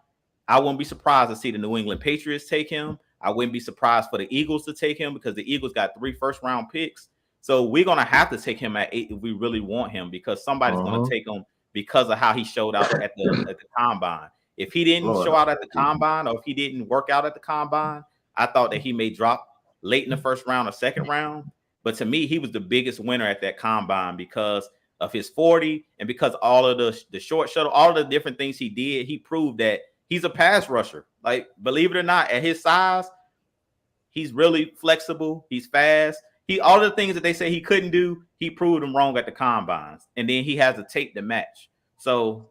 I wouldn't be surprised to see the New England Patriots take him. I wouldn't be surprised for the Eagles to take him because the Eagles got 3 first-round picks. So we're going to have to take him at 8 if we really want him because somebody's going to take him because of how he showed out at the combine. If he didn't show out at the combine or if he didn't work out at the combine, I thought that he may drop late in the first round or second round. But to me, he was the biggest winner at that combine because of his 40 and because all of the short shuttle, all of the different things he did, he proved that he's a pass rusher. Like, believe it or not, at his size, he's really flexible. He's fast. All of the things that they say he couldn't do, he proved them wrong at the combines. And then he has a tape to match. So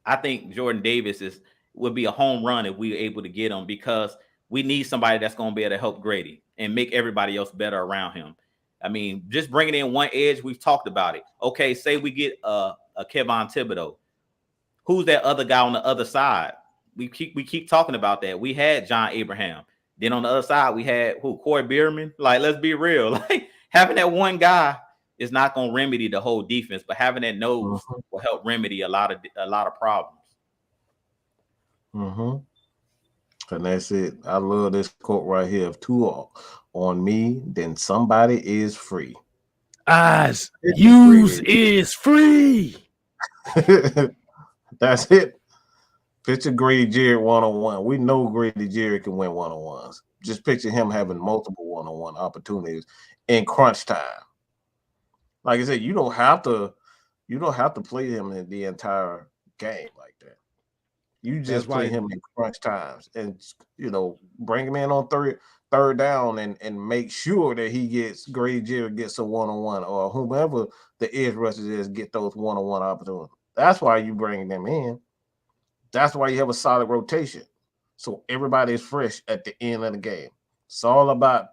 I think Jordan Davis would be a home run if we were able to get him because we need somebody that's going to be able to help Grady and make everybody else better around him. I mean, just bringing in one edge, we've talked about it. Okay, say we get a Kevon Thibodeau. Who's that other guy on the other side? We keep talking about that. We had John Abraham. Then on the other side, we had Corey Bierman. Like, let's be real. Like, having that one guy is not going to remedy the whole defense, but having that nose will help remedy a lot of problems. And that's it. I love this quote right here. If 2 are on me, then somebody is free. Eyes use is free. That's it. Picture Grady Jarrett one-on-one. We know Grady Jarrett can win one-on-ones. Just picture him having multiple one-on-one opportunities in crunch time. Like I said, you don't have to play him in the entire game like that. You just play him in crunch times and bring him in on third down and make sure that Grady Jarrett gets a one-on-one or whomever the edge rushers is get those one-on-one opportunities. That's why you bring them in. That's why you have a solid rotation. So everybody is fresh at the end of the game. It's all about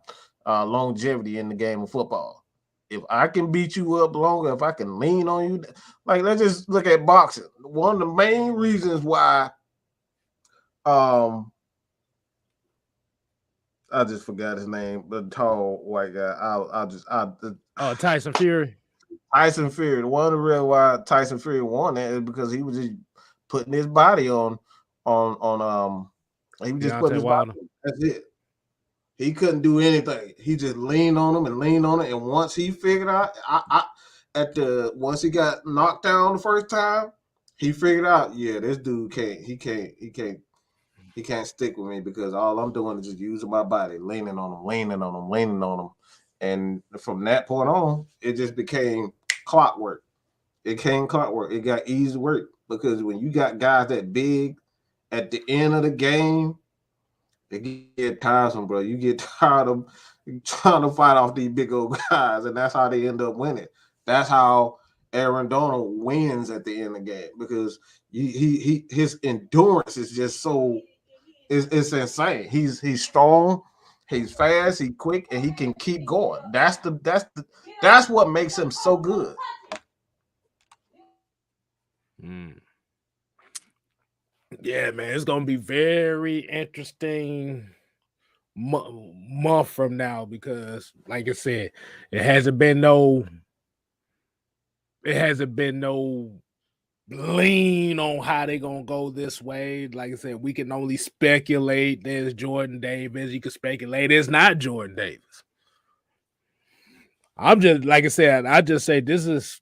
longevity in the game of football. If I can beat you up longer, if I can lean on you, like let's just look at boxing. One of the main reasons why I just forgot his name, the tall white guy. Tyson Fury. Tyson Fury. One of the reasons why Tyson Fury won that is because he was just putting his body on he just Deontay put his body. Wilder. That's it. He couldn't do anything. He just leaned on him and leaned on it. And once he figured out, once he got knocked down the first time, he figured out, yeah, this dude he can't stick with me because all I'm doing is just using my body, leaning on him. And from that point on, it just became clockwork. It came clockwork. It got easy work because when you got guys that big at the end of the game, it get tiresome, bro. You get tired of trying to fight off these big old guys, and that's how they end up winning. That's how Aaron Donald wins at the end of the game because his endurance is just so it's insane. He's strong, he's fast, he's quick, and he can keep going. That's what makes him so good. Yeah, man, it's gonna be very interesting month from now because, like I said, it hasn't been no lean on how they gonna go this way. Like I said, we can only speculate. There's Jordan Davis. You can speculate it's not Jordan Davis. I'm just like I said, I just say this is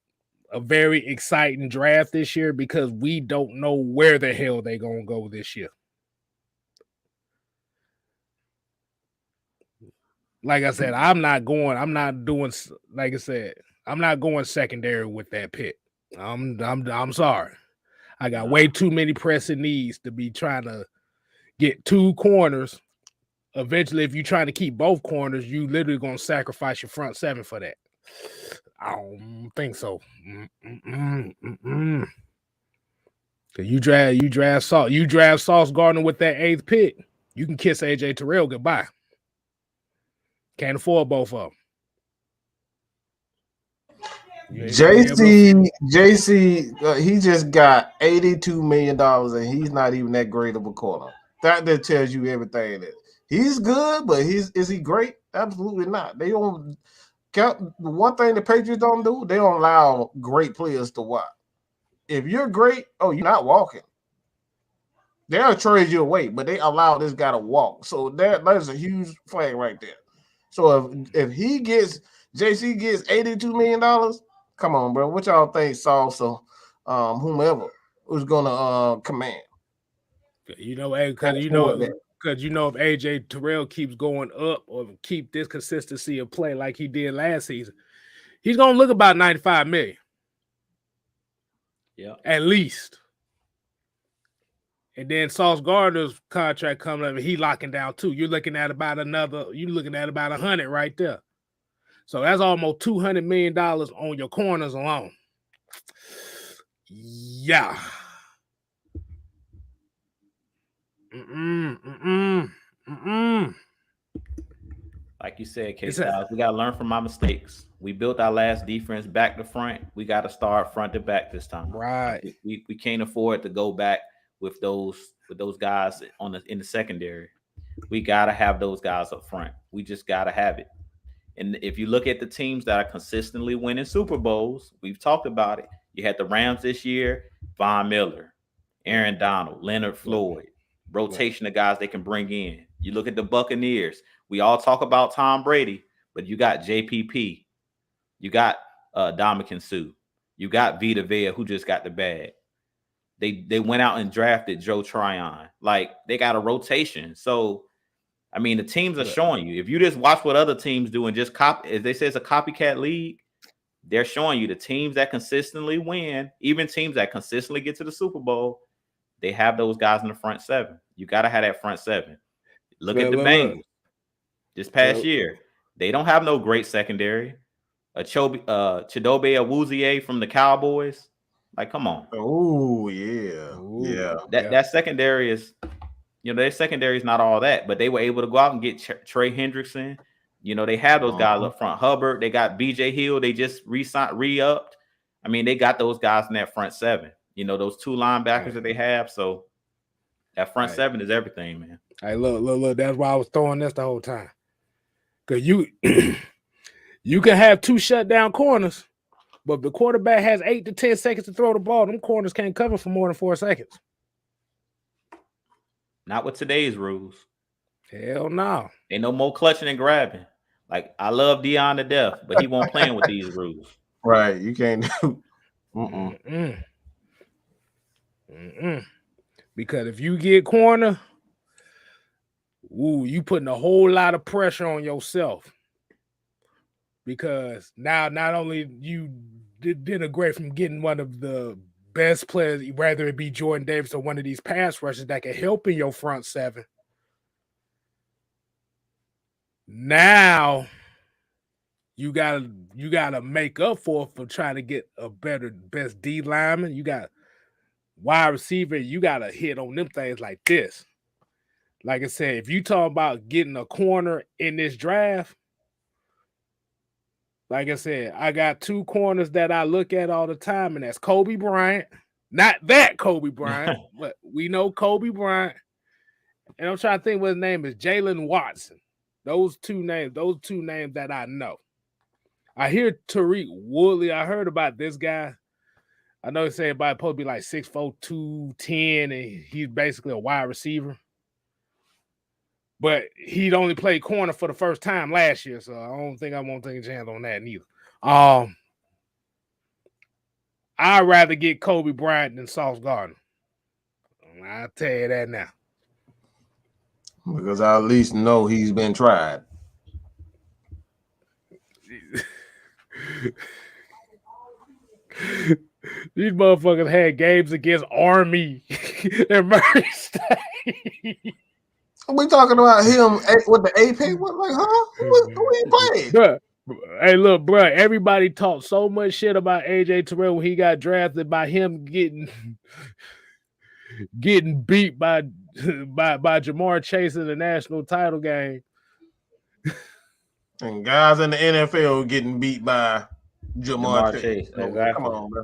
a very exciting draft this year because we don't know where the hell they're gonna go this year. Like I said, I'm not going secondary with that pick. I'm sorry. I got way too many pressing needs to be trying to get two corners. Eventually, if you're trying to keep both corners, you literally gonna sacrifice your front seven for that. I don't think so. You draft Sauce Gardner with that 8th pick. You can kiss AJ Terrell goodbye. Can't afford both of them. JC, he just got $82 million and he's not even that great of a corner. That tells you everything. That he's good, but is he great? Absolutely not. They don't count. One thing the Patriots don't do, they don't allow great players to walk. If you're great, you're not walking. They'll trade you away, but they allow this guy to walk. So there's a huge flag right there. So if JC gets $82 million, come on, bro. What y'all think Sauce or whomever was gonna command? Because if AJ Terrell keeps going up or keep this consistency of play like he did last season, he's gonna look about $95 million. Yeah, at least. And then Sauce Gardner's contract coming up, and he locking down too. You're looking at about 100 right there. So that's almost $200 million on your corners alone. Yeah. Like you said, K-Styles, we got to learn from our mistakes. We built our last defense back to front. We got to start front to back this time. Right. We can't afford to go back with those guys in the secondary. We got to have those guys up front. We just got to have it. And if you look at the teams that are consistently winning Super Bowls, we've talked about it. You had the Rams this year, Von Miller, Aaron Donald, Leonard Floyd, rotation of guys they can bring in. You look at the Buccaneers. We all talk about Tom Brady, but you got JPP. You got Ndamukong Suh. You got Vita Vea, who just got the bag. They went out and drafted Joe Tryon. Like, they got a rotation. So, I mean, the teams are showing you. If you just watch what other teams do and just copy, as they say, it's a copycat league, they're showing you the teams that consistently win, even teams that consistently get to the Super Bowl, they have those guys in the front seven. You got to have that front seven. Look at the Bengals this past year. They don't have no great secondary. Chidobe Awuzie from the Cowboys. Like, come on. Oh, yeah. That secondary is, their secondary is not all that, but they were able to go out and get Trey Hendrickson. They have those guys up front. Hubbard, they got BJ Hill. They just re-upped. I mean, they got those guys in that front seven. Those two linebackers that they have. So that front seven is everything, man. Hey, look. That's why I was throwing this the whole time. Because you can have two shutdown corners, but if the quarterback has 8 to 10 seconds to throw the ball, them corners can't cover for more than 4 seconds. Not with today's rules. Hell no. Ain't no more clutching and grabbing. Like, I love Dion to death, but he won't playing with these rules. Right. You can't do. Because if you get corner, you putting a whole lot of pressure on yourself. Because now not only you denigrate from getting one of the best players, whether it be Jordan Davis or one of these pass rushers that can help in your front seven. Now you gotta make up for trying to get a best D lineman. You got wide receiver, you gotta hit on them things like this. Like I said, if you talk about getting a corner in this draft, like I said, I got two corners that I look at all the time, and that's Kobe Bryant. Not that Kobe Bryant, but we know Kobe Bryant. And I'm trying to think what his name is, Jalen Watson. Those two names that I know. I hear Tariq Woodley. I heard about this guy. I know he said about supposed to be like 6'4", 210, and he's basically a wide receiver. But he'd only played corner for the first time last year, so I don't think I won't take a chance on that neither. I'd rather get Kobe Bryant than Sauce Gardner. I'll tell you that now. Because I at least know he's been tried. These motherfuckers had games against Army and Murray State. We talking about him with the AP? What, like, huh? Who he playing? Bruh, hey, look, bro. Everybody talked so much shit about AJ Terrell when he got drafted by him getting beat by Jamar Chase in the national title game. And guys in the NFL getting beat by Jamar Chase. Exactly. Come on, bro.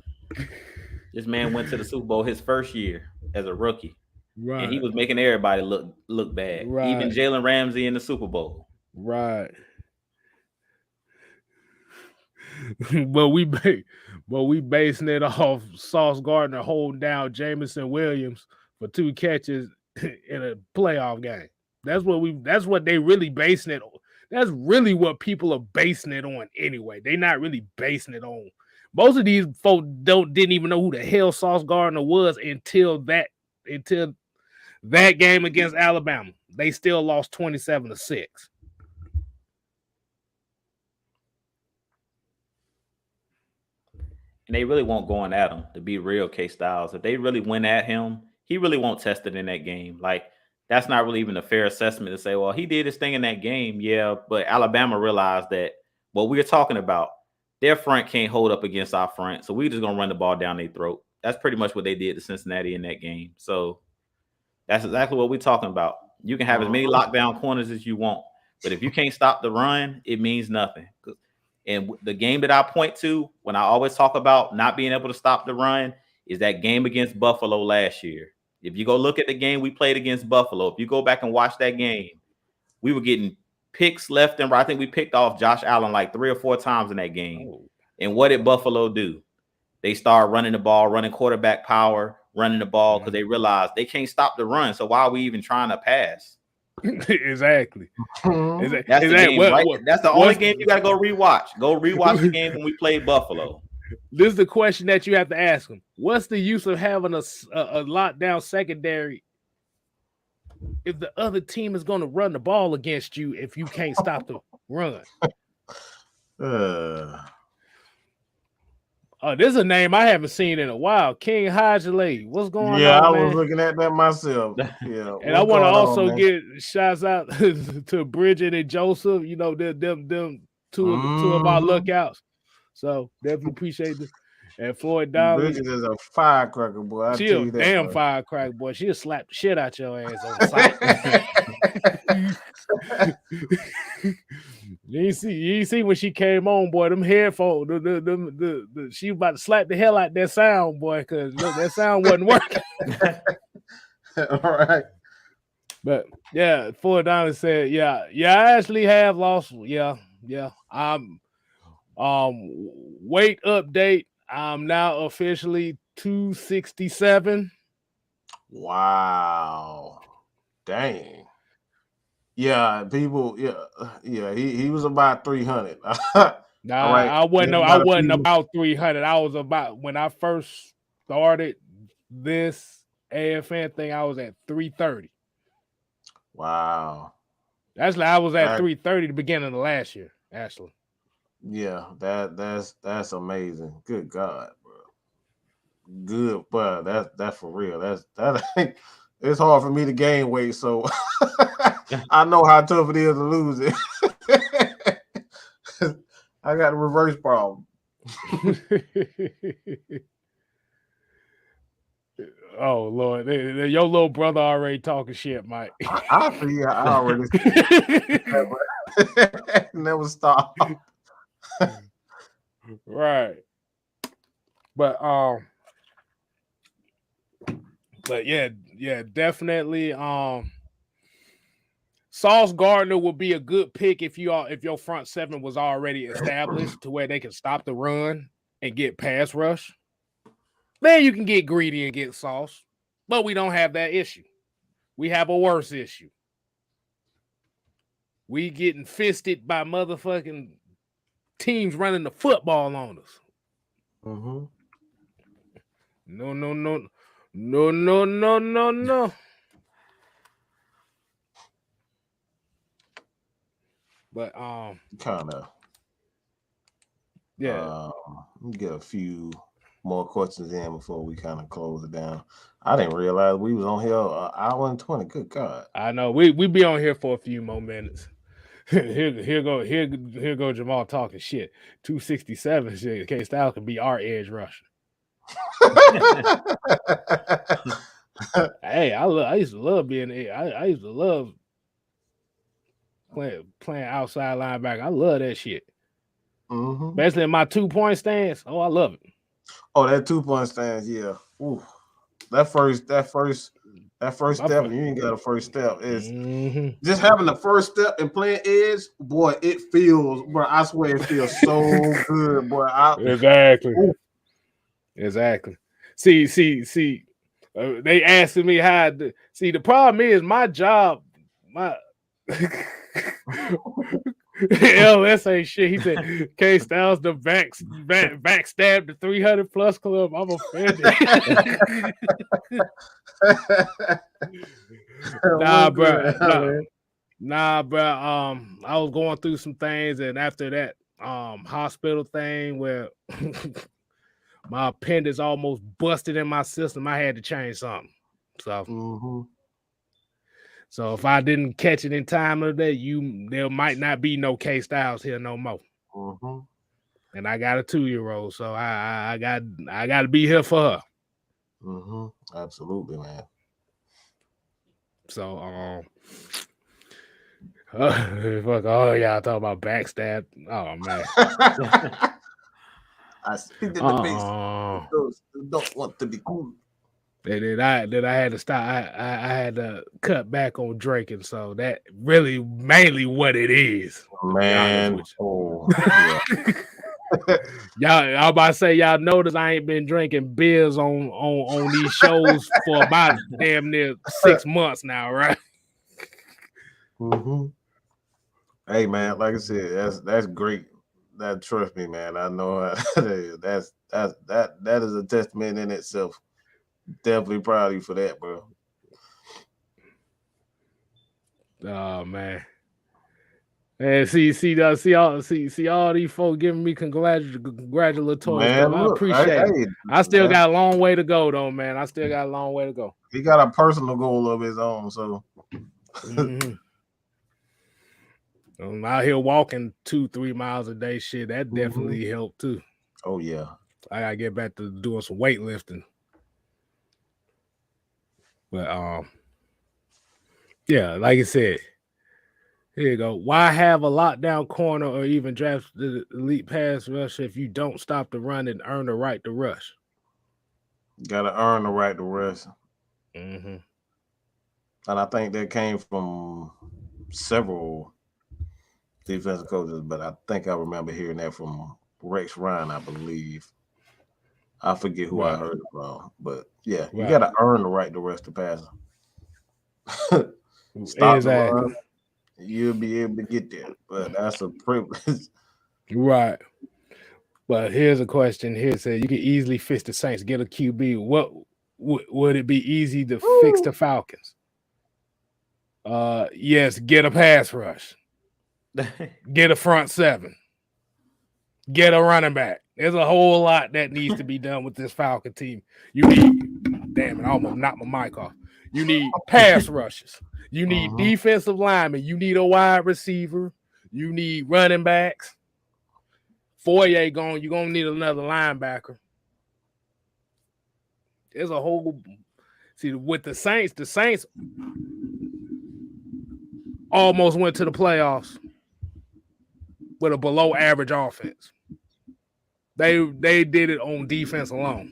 This man went to the Super Bowl his first year as a rookie. Right. And he was making everybody look bad. Right. Even Jalen Ramsey in the Super Bowl. Right. but we basing it off Sauce Gardner holding down Jameson Williams for 2 catches in a playoff game. That's what they really basing it on. That's really what people are basing it on anyway. They're not really basing it on. Most of these folks didn't even know who the hell Sauce Gardner was until that game against Alabama. They still lost 27-6. And they really won't going at him, to be real, K-Styles. If they really went at him, he really won't test it in that game. Like, that's not really even a fair assessment to say, well, he did his thing in that game. Yeah, but Alabama realized that what we were talking about, their front can't hold up against our front, so we're just going to run the ball down their throat. That's pretty much what they did to Cincinnati in that game. So that's exactly what we're talking about. You can have as many lockdown corners as you want, but if you can't stop the run, it means nothing. And the game that I point to when I always talk about not being able to stop the run is that game against Buffalo last year. If you go look at the game we played against Buffalo, if you go back and watch that game, we were getting picks left and right. I think we picked off Josh Allen like 3 or 4 times in that game. Oh. And what did Buffalo do? They started running the ball, running quarterback power, running the ball because they realized they can't stop the run. So why are we even trying to pass? Exactly. That's the game, right? That's the only game you got to go rewatch. Go rewatch the game when we played Buffalo. This is the question that you have to ask them. What's the use of having a lockdown secondary if the other team is going to run the ball against you if you can't stop the run? Oh, there's a name I haven't seen in a while. King Hajale. What's going on? Yeah, I man? Was looking at that myself. Yeah. And I want to also get shouts out to Bridget and Joseph. You know, them two of our lookouts. So definitely appreciate it. And Floyd Donnelly. Bridget is a firecracker, boy. She a damn firecracker, boy. She'll slap the shit out your ass on sight. You see when she came on, boy, them headphones, she was about to slap the hell out that sound, boy, because that sound wasn't working. All right. But yeah, Floyd Donnelly said, yeah, I actually have lost. Yeah. Weight update. I'm now officially 267. Wow. Dang. Yeah, people. Yeah. He was about 300. Nah, All right. I wasn't. There's a I lot of wasn't people. about 300. I was about when I first started this AFN thing. I was at 330. Wow. Actually, I was at That, 330 the beginning of last year. Actually, yeah. That's amazing. Good God, bro. Good, but that's for real. That. It's hard for me to gain weight, so I know how tough it is to lose it. I got a reverse problem. oh Lord, your little brother already talking shit, Mike. I see. I already see. Never stop. Right, but yeah, definitely. Sauce Gardner would be a good pick if your front seven was already established to where they can stop the run and get pass rush. Then you can get greedy and get Sauce, but we don't have that issue. We have a worse issue. We getting fisted by motherfucking teams running the football on us. Mm-hmm. No. But Kind of. yeah. Let me get a few more questions in before we kind of close it down. I didn't realize we was on here an hour and 20. Good God. I know we be on here for a few more minutes. here go Jamal talking shit. 267 shit. K Styles could be our edge rusher. Hey, I used to love being I used to love playing outside linebacker. I love that shit. Mm-hmm. Especially in my 2-point stance. Oh, I love it. Oh, that 2-point stance, yeah. Ooh. That first step, and you ain't got a first step. Is just having the first step and playing edge, boy, it feels, bro. I swear it feels so good, boy. Exactly. See. They asking me how to see. The problem is my job, my LS ain't shit. He said K Styles the backstab the 300 plus club. I'm offended. Nah, bro. I was going through some things, and after that hospital thing where my appendix almost busted in my system, I had to change something. So, so if I didn't catch it in time of that, there might not be no K Styles here no more. And I got a 2-year-old, so I got to be here for her. Absolutely, man. So fuck, oh y'all talking about backstab. Oh man. I speak in the face. Those who don't want to be cool. Then I had to stop. I had to cut back on drinking. So that really mainly what it is. Man. Y'all, I'm about to say y'all notice I ain't been drinking beers on these shows for about damn near 6 months now, right? Hey man, like I said, that's great. That trust me, man. I know that is a testament in itself. Definitely proud of you for that, bro. Oh man. And see all these folks giving me congratulatory man, stuff. I appreciate it. I still got a long way to go, though, man. I still got a long way to go. He got a personal goal of his own, so I'm out here walking 2-3 miles a day. Shit, that definitely helped too. Oh yeah, I gotta get back to doing some weightlifting. But yeah, like I said. Here you go. Why have a lockdown corner or even draft the elite pass rush if you don't stop the run and earn the right to rush? Gotta earn the right to rush. And I think that came from several defensive coaches, but I think I remember hearing that from Rex Ryan, I believe. I forget who I heard it from, but yeah, you gotta earn the right to rush the passer. stop the Exactly. run, you'll be able to get there. But that's a privilege. Right. But here's a question. Here it says you can easily fix the Saints, get a QB. What would it be easy to fix the Falcons? Yes, get a pass rush, get a front seven, get a running back. There's a whole lot that needs to be done with this Falcon team. You need, damn it, I almost knocked my mic off. You need pass rushes. You need defensive linemen. You need a wide receiver. You need running backs. Foye gone. You're gonna need another linebacker. There's a whole with the Saints almost went to the playoffs with a below average offense. They did it on defense alone.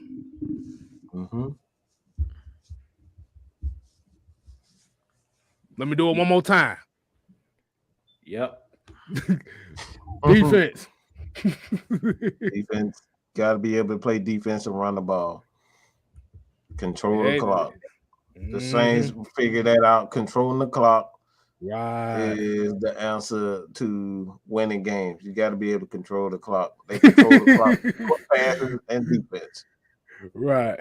Let me do it one more time. Yep. Defense. Defense got to be able to play defense and run the ball. Control the clock. The Saints figure that out. Controlling the clock is the answer to winning games. You got to be able to control the clock. They control the clock for passes and defense. Right.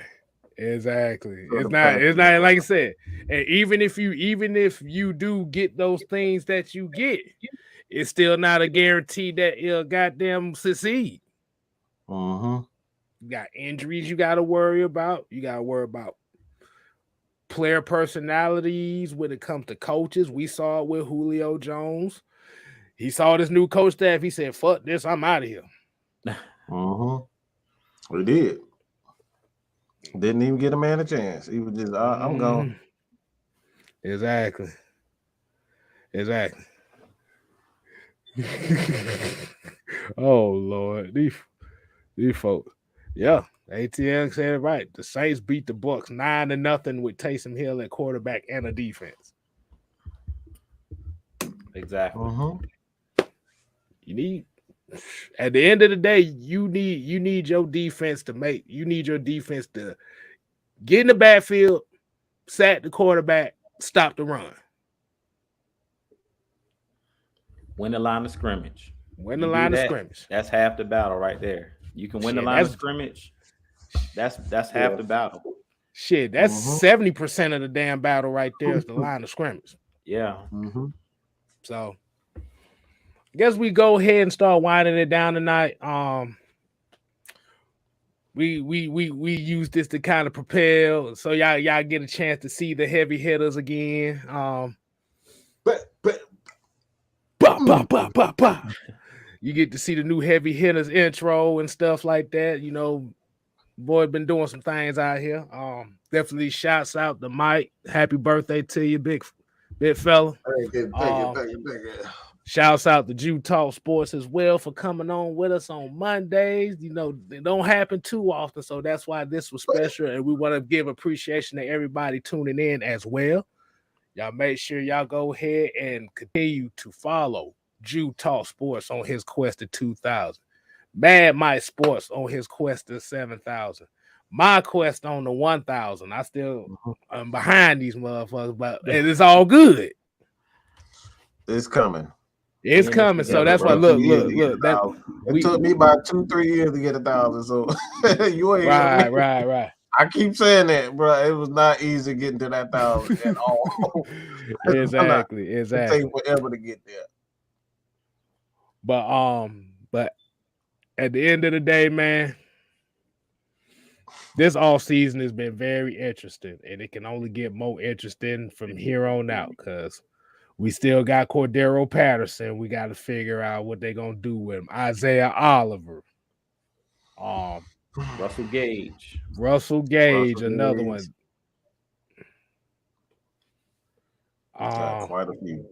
Exactly. It's not like I said. And even if you do get those things that you get, it's still not a guarantee that you'll goddamn succeed. You got injuries you got to worry about. You got to worry about player personalities when it comes to coaches. We saw it with Julio Jones. He saw this new coach staff. He said, fuck this, I'm out of here. We did. Didn't even get a man a chance. He was just, I'm gone. Exactly. Oh, Lord. These folks. Yeah, ATL said it right. The Saints beat the Bucs 9-0 with Taysom Hill at quarterback and a defense. Exactly. You need, at the end of the day, you need your defense to get in the backfield, sack the quarterback, stop the run. Win the line of scrimmage. Scrimmage. That's half the battle right there. You can win the line of scrimmage. That's half the battle. Shit, that's 70% of the damn battle right there is the line of scrimmage. Yeah. So I guess we go ahead and start winding it down tonight. We use this to kind of propel, so y'all get a chance to see the heavy hitters again. You get to see the new heavy hitters intro and stuff like that. You know, boy been doing some things out here. Definitely shouts out to Mike. Happy birthday to you, big fella. Thank you. Shouts out to Jew Talk Sports as well for coming on with us on Mondays. You know, they don't happen too often, so that's why this was special. And we want to give appreciation to everybody tuning in as well. Y'all make sure y'all go ahead and continue to follow Jew Talk Sports on his quest to 2,000. Mad Mike Sports on his quest to 7,000. My quest on the 1,000. I still am behind these motherfuckers, but it's all good. It's coming. It's coming. So that's why look. It took me about 2-3 years to get 1,000. So you ain't right. I keep saying that, bro. It was not easy getting to that 1,000 at all. Exactly. It takes forever to get there. But at the end of the day, man, this off season has been very interesting, and it can only get more interesting from here on out because we still got Cordero Patterson. We got to figure out what they're gonna do with him. Isaiah Oliver, Russell Gage, another one. Quite a few.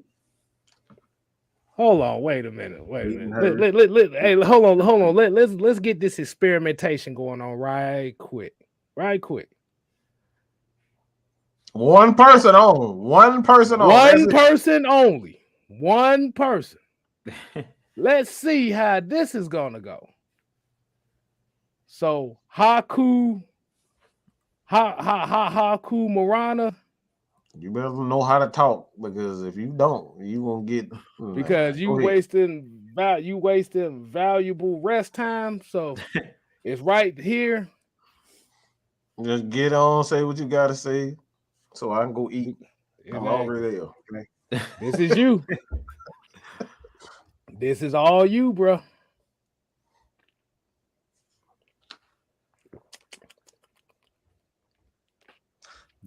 Hold on, wait a minute. Hey, hold on. Let's get this experimentation going on right quick. One person only. One person. Let's see how this is gonna go. So Haku Marana You better know how to talk because if you don't, you won't get. Because Go ahead. you wasting valuable rest time. So it's right here. Just get on, say what you gotta say, so I can go eat. I'm Exactly. hungry there. Okay? This is you. This is all you, bro.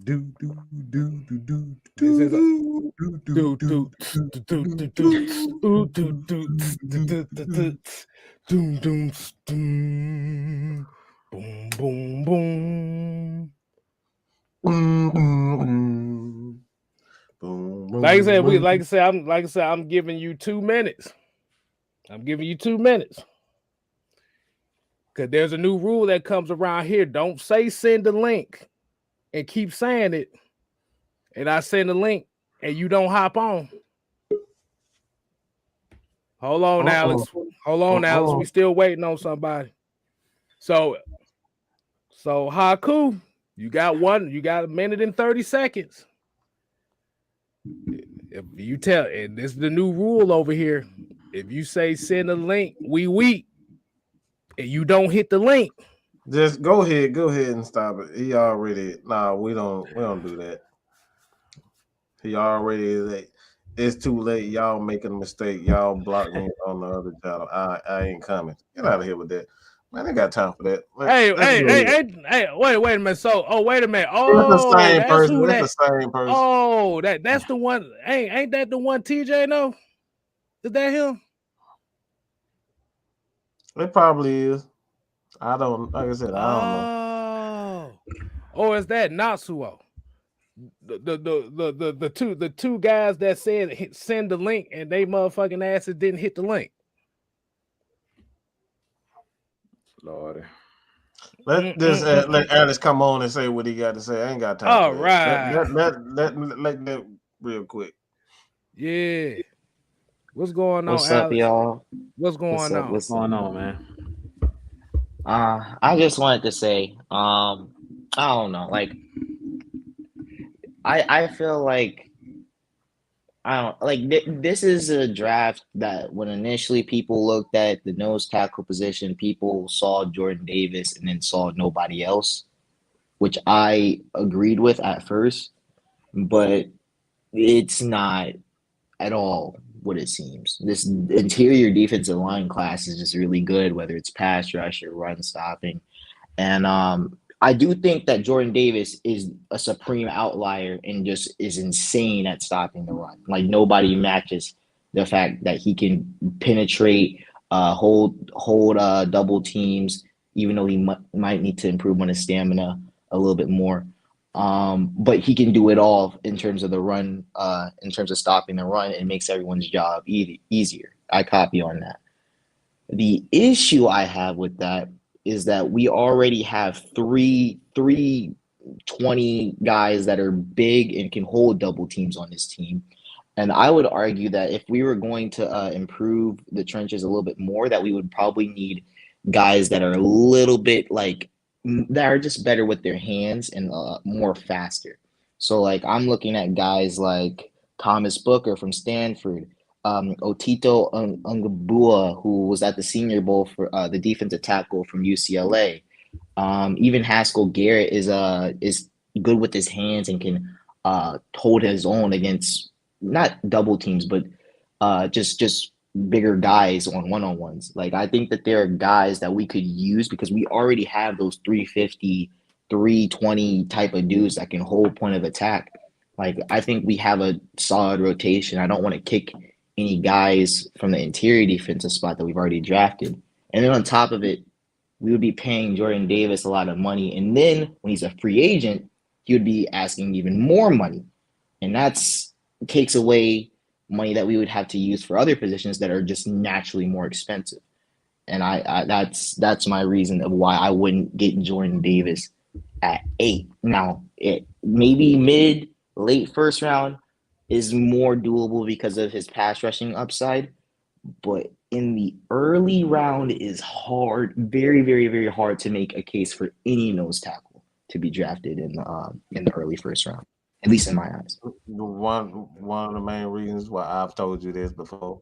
This is a do do do do do ooh do do do do doom doom doom boom boom boom. Like I said, I'm giving you 2 minutes. I'm giving you 2 minutes. Because there's a new rule that comes around here. Don't say send the link and keep saying it. And I send the link and you don't hop on. Hold on, Alex. Hold on, Alex. We still waiting on somebody. So Haku, you got 1 minute and 30 seconds. If you tell, and this is the new rule over here. If you say send a link, we and you don't hit the link. Just go ahead and stop it. He already we don't do that. He already late. It's too late. Y'all making a mistake. Y'all block me on the other channel. I ain't coming. Get out of here with that. Man, I got time for that. Hey, wait a minute. So, wait a minute. It's the same That's person. who It's that. the same person. Oh, that's the one. Ain't that the one TJ know? Is that him? It probably is. I don't. Like I said, I don't know. Or is that Natsuo? The two guys that said send the link and they motherfucking asses didn't hit the link. Lord. Let Alex come on and say what he got to say. I ain't got time. All for right. Let that real quick. Yeah. What's going on, What's up, Alex? y'all? What's going on? What's going on, man? I just wanted to say, I don't know, like I feel like I don't like this is a draft that when initially people looked at the nose tackle position, people saw Jordan Davis and then saw nobody else, which I agreed with at first, but it's not at all what it seems. This interior defensive line class is just really good, whether it's pass rush or run stopping. And I do think that Jordan Davis is a supreme outlier and just is insane at stopping the run. Like nobody matches the fact that he can penetrate, hold double teams, even though he might need to improve on his stamina a little bit more. But he can do it all in terms of the run, in terms of stopping the run. It makes everyone's job easier. I copy on that. The issue I have with that is that we already have three 20 guys that are big and can hold double teams on this team. And I would argue that if we were going to improve the trenches a little bit more, that we would probably need guys that are a little bit like that are just better with their hands and more faster. So like I'm looking at guys like Thomas Booker from Stanford, Otito Ngabua, who was at the Senior Bowl for the defensive tackle from UCLA. Even Haskell Garrett is good with his hands and can hold his own against not double teams, but just bigger guys on one-on-ones. Like I think that there are guys that we could use because we already have those 350, 320 type of dudes that can hold point of attack. Like I think we have a solid rotation. I don't want to kick any guys from the interior defensive spot that we've already drafted. And then on top of it, we would be paying Jordan Davis a lot of money. And then when he's a free agent, he would be asking even more money. And that's takes away money that we would have to use for other positions that are just naturally more expensive. And I that's my reason of why I wouldn't get Jordan Davis at 8. Now, it maybe late first round is more doable because of his pass rushing upside, but in the early round is hard, very, very, very hard to make a case for any nose tackle to be drafted in the early first round. at least in my eyes. One of the main reasons why I've told you this before.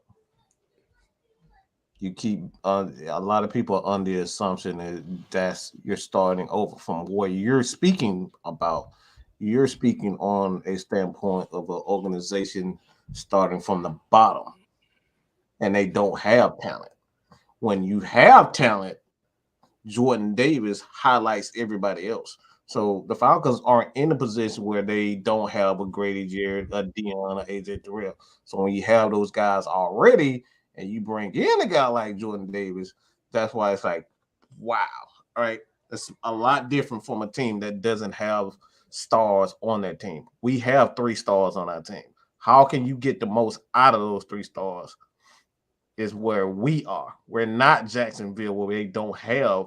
You keep a lot of people are under the assumption that's you're starting over from where you're speaking about. You're speaking on a standpoint of an organization starting from the bottom, and they don't have talent. When you have talent, Jordan Davis highlights everybody else. So the Falcons aren't in a position where they don't have a Grady Jarrett, a Dion, or AJ Terrell. So when you have those guys already, and you bring in a guy like Jordan Davis, that's why it's like, wow, all right. It's a lot different from a team that doesn't have stars on their team. We have 3 stars on our team. How can you get the most out of those 3 stars? Is where we are. We're not Jacksonville where they don't have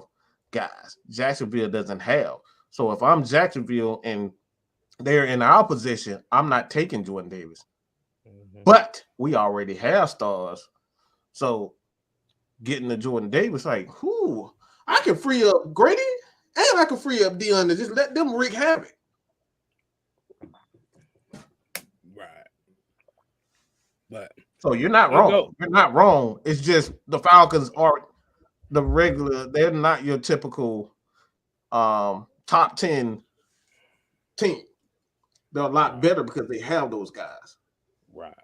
guys. Jacksonville doesn't have. So if I'm Jacksonville and they're in our position, I'm not taking Jordan Davis. Mm-hmm. But we already have stars. So getting the Jordan Davis, like, whoo, I can free up Grady and I can free up Dion to just let them wreak havoc. Right. But so you're not wrong. You're not wrong. It's just the Falcons are the regular, they're not your typical top 10 team. They're a lot better because they have those guys. Right.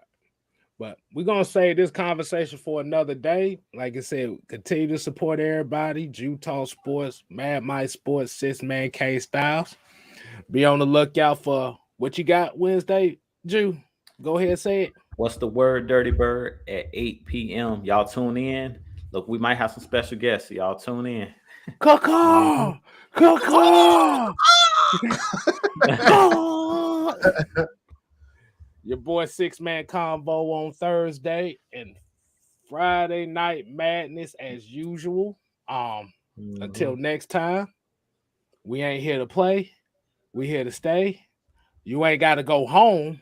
But we're going to save this conversation for another day. Like I said, continue to support everybody. Utah Sports, Mad Mike Sports, 6-Man K Styles. Be on the lookout for what you got Wednesday, Jew. Go ahead and say it. What's the word, Dirty Bird, at 8 p.m. Y'all tune in. Look, we might have some special guests. So y'all tune in. Caw-caw! Caw-caw! Your boy 6-Man Convo on Thursday and Friday Night Madness as usual. Until next time, we ain't here to play. We here to stay. You ain't got to go home.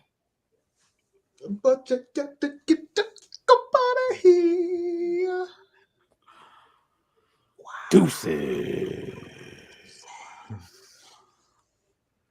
But you got to get the out of here. Deuces.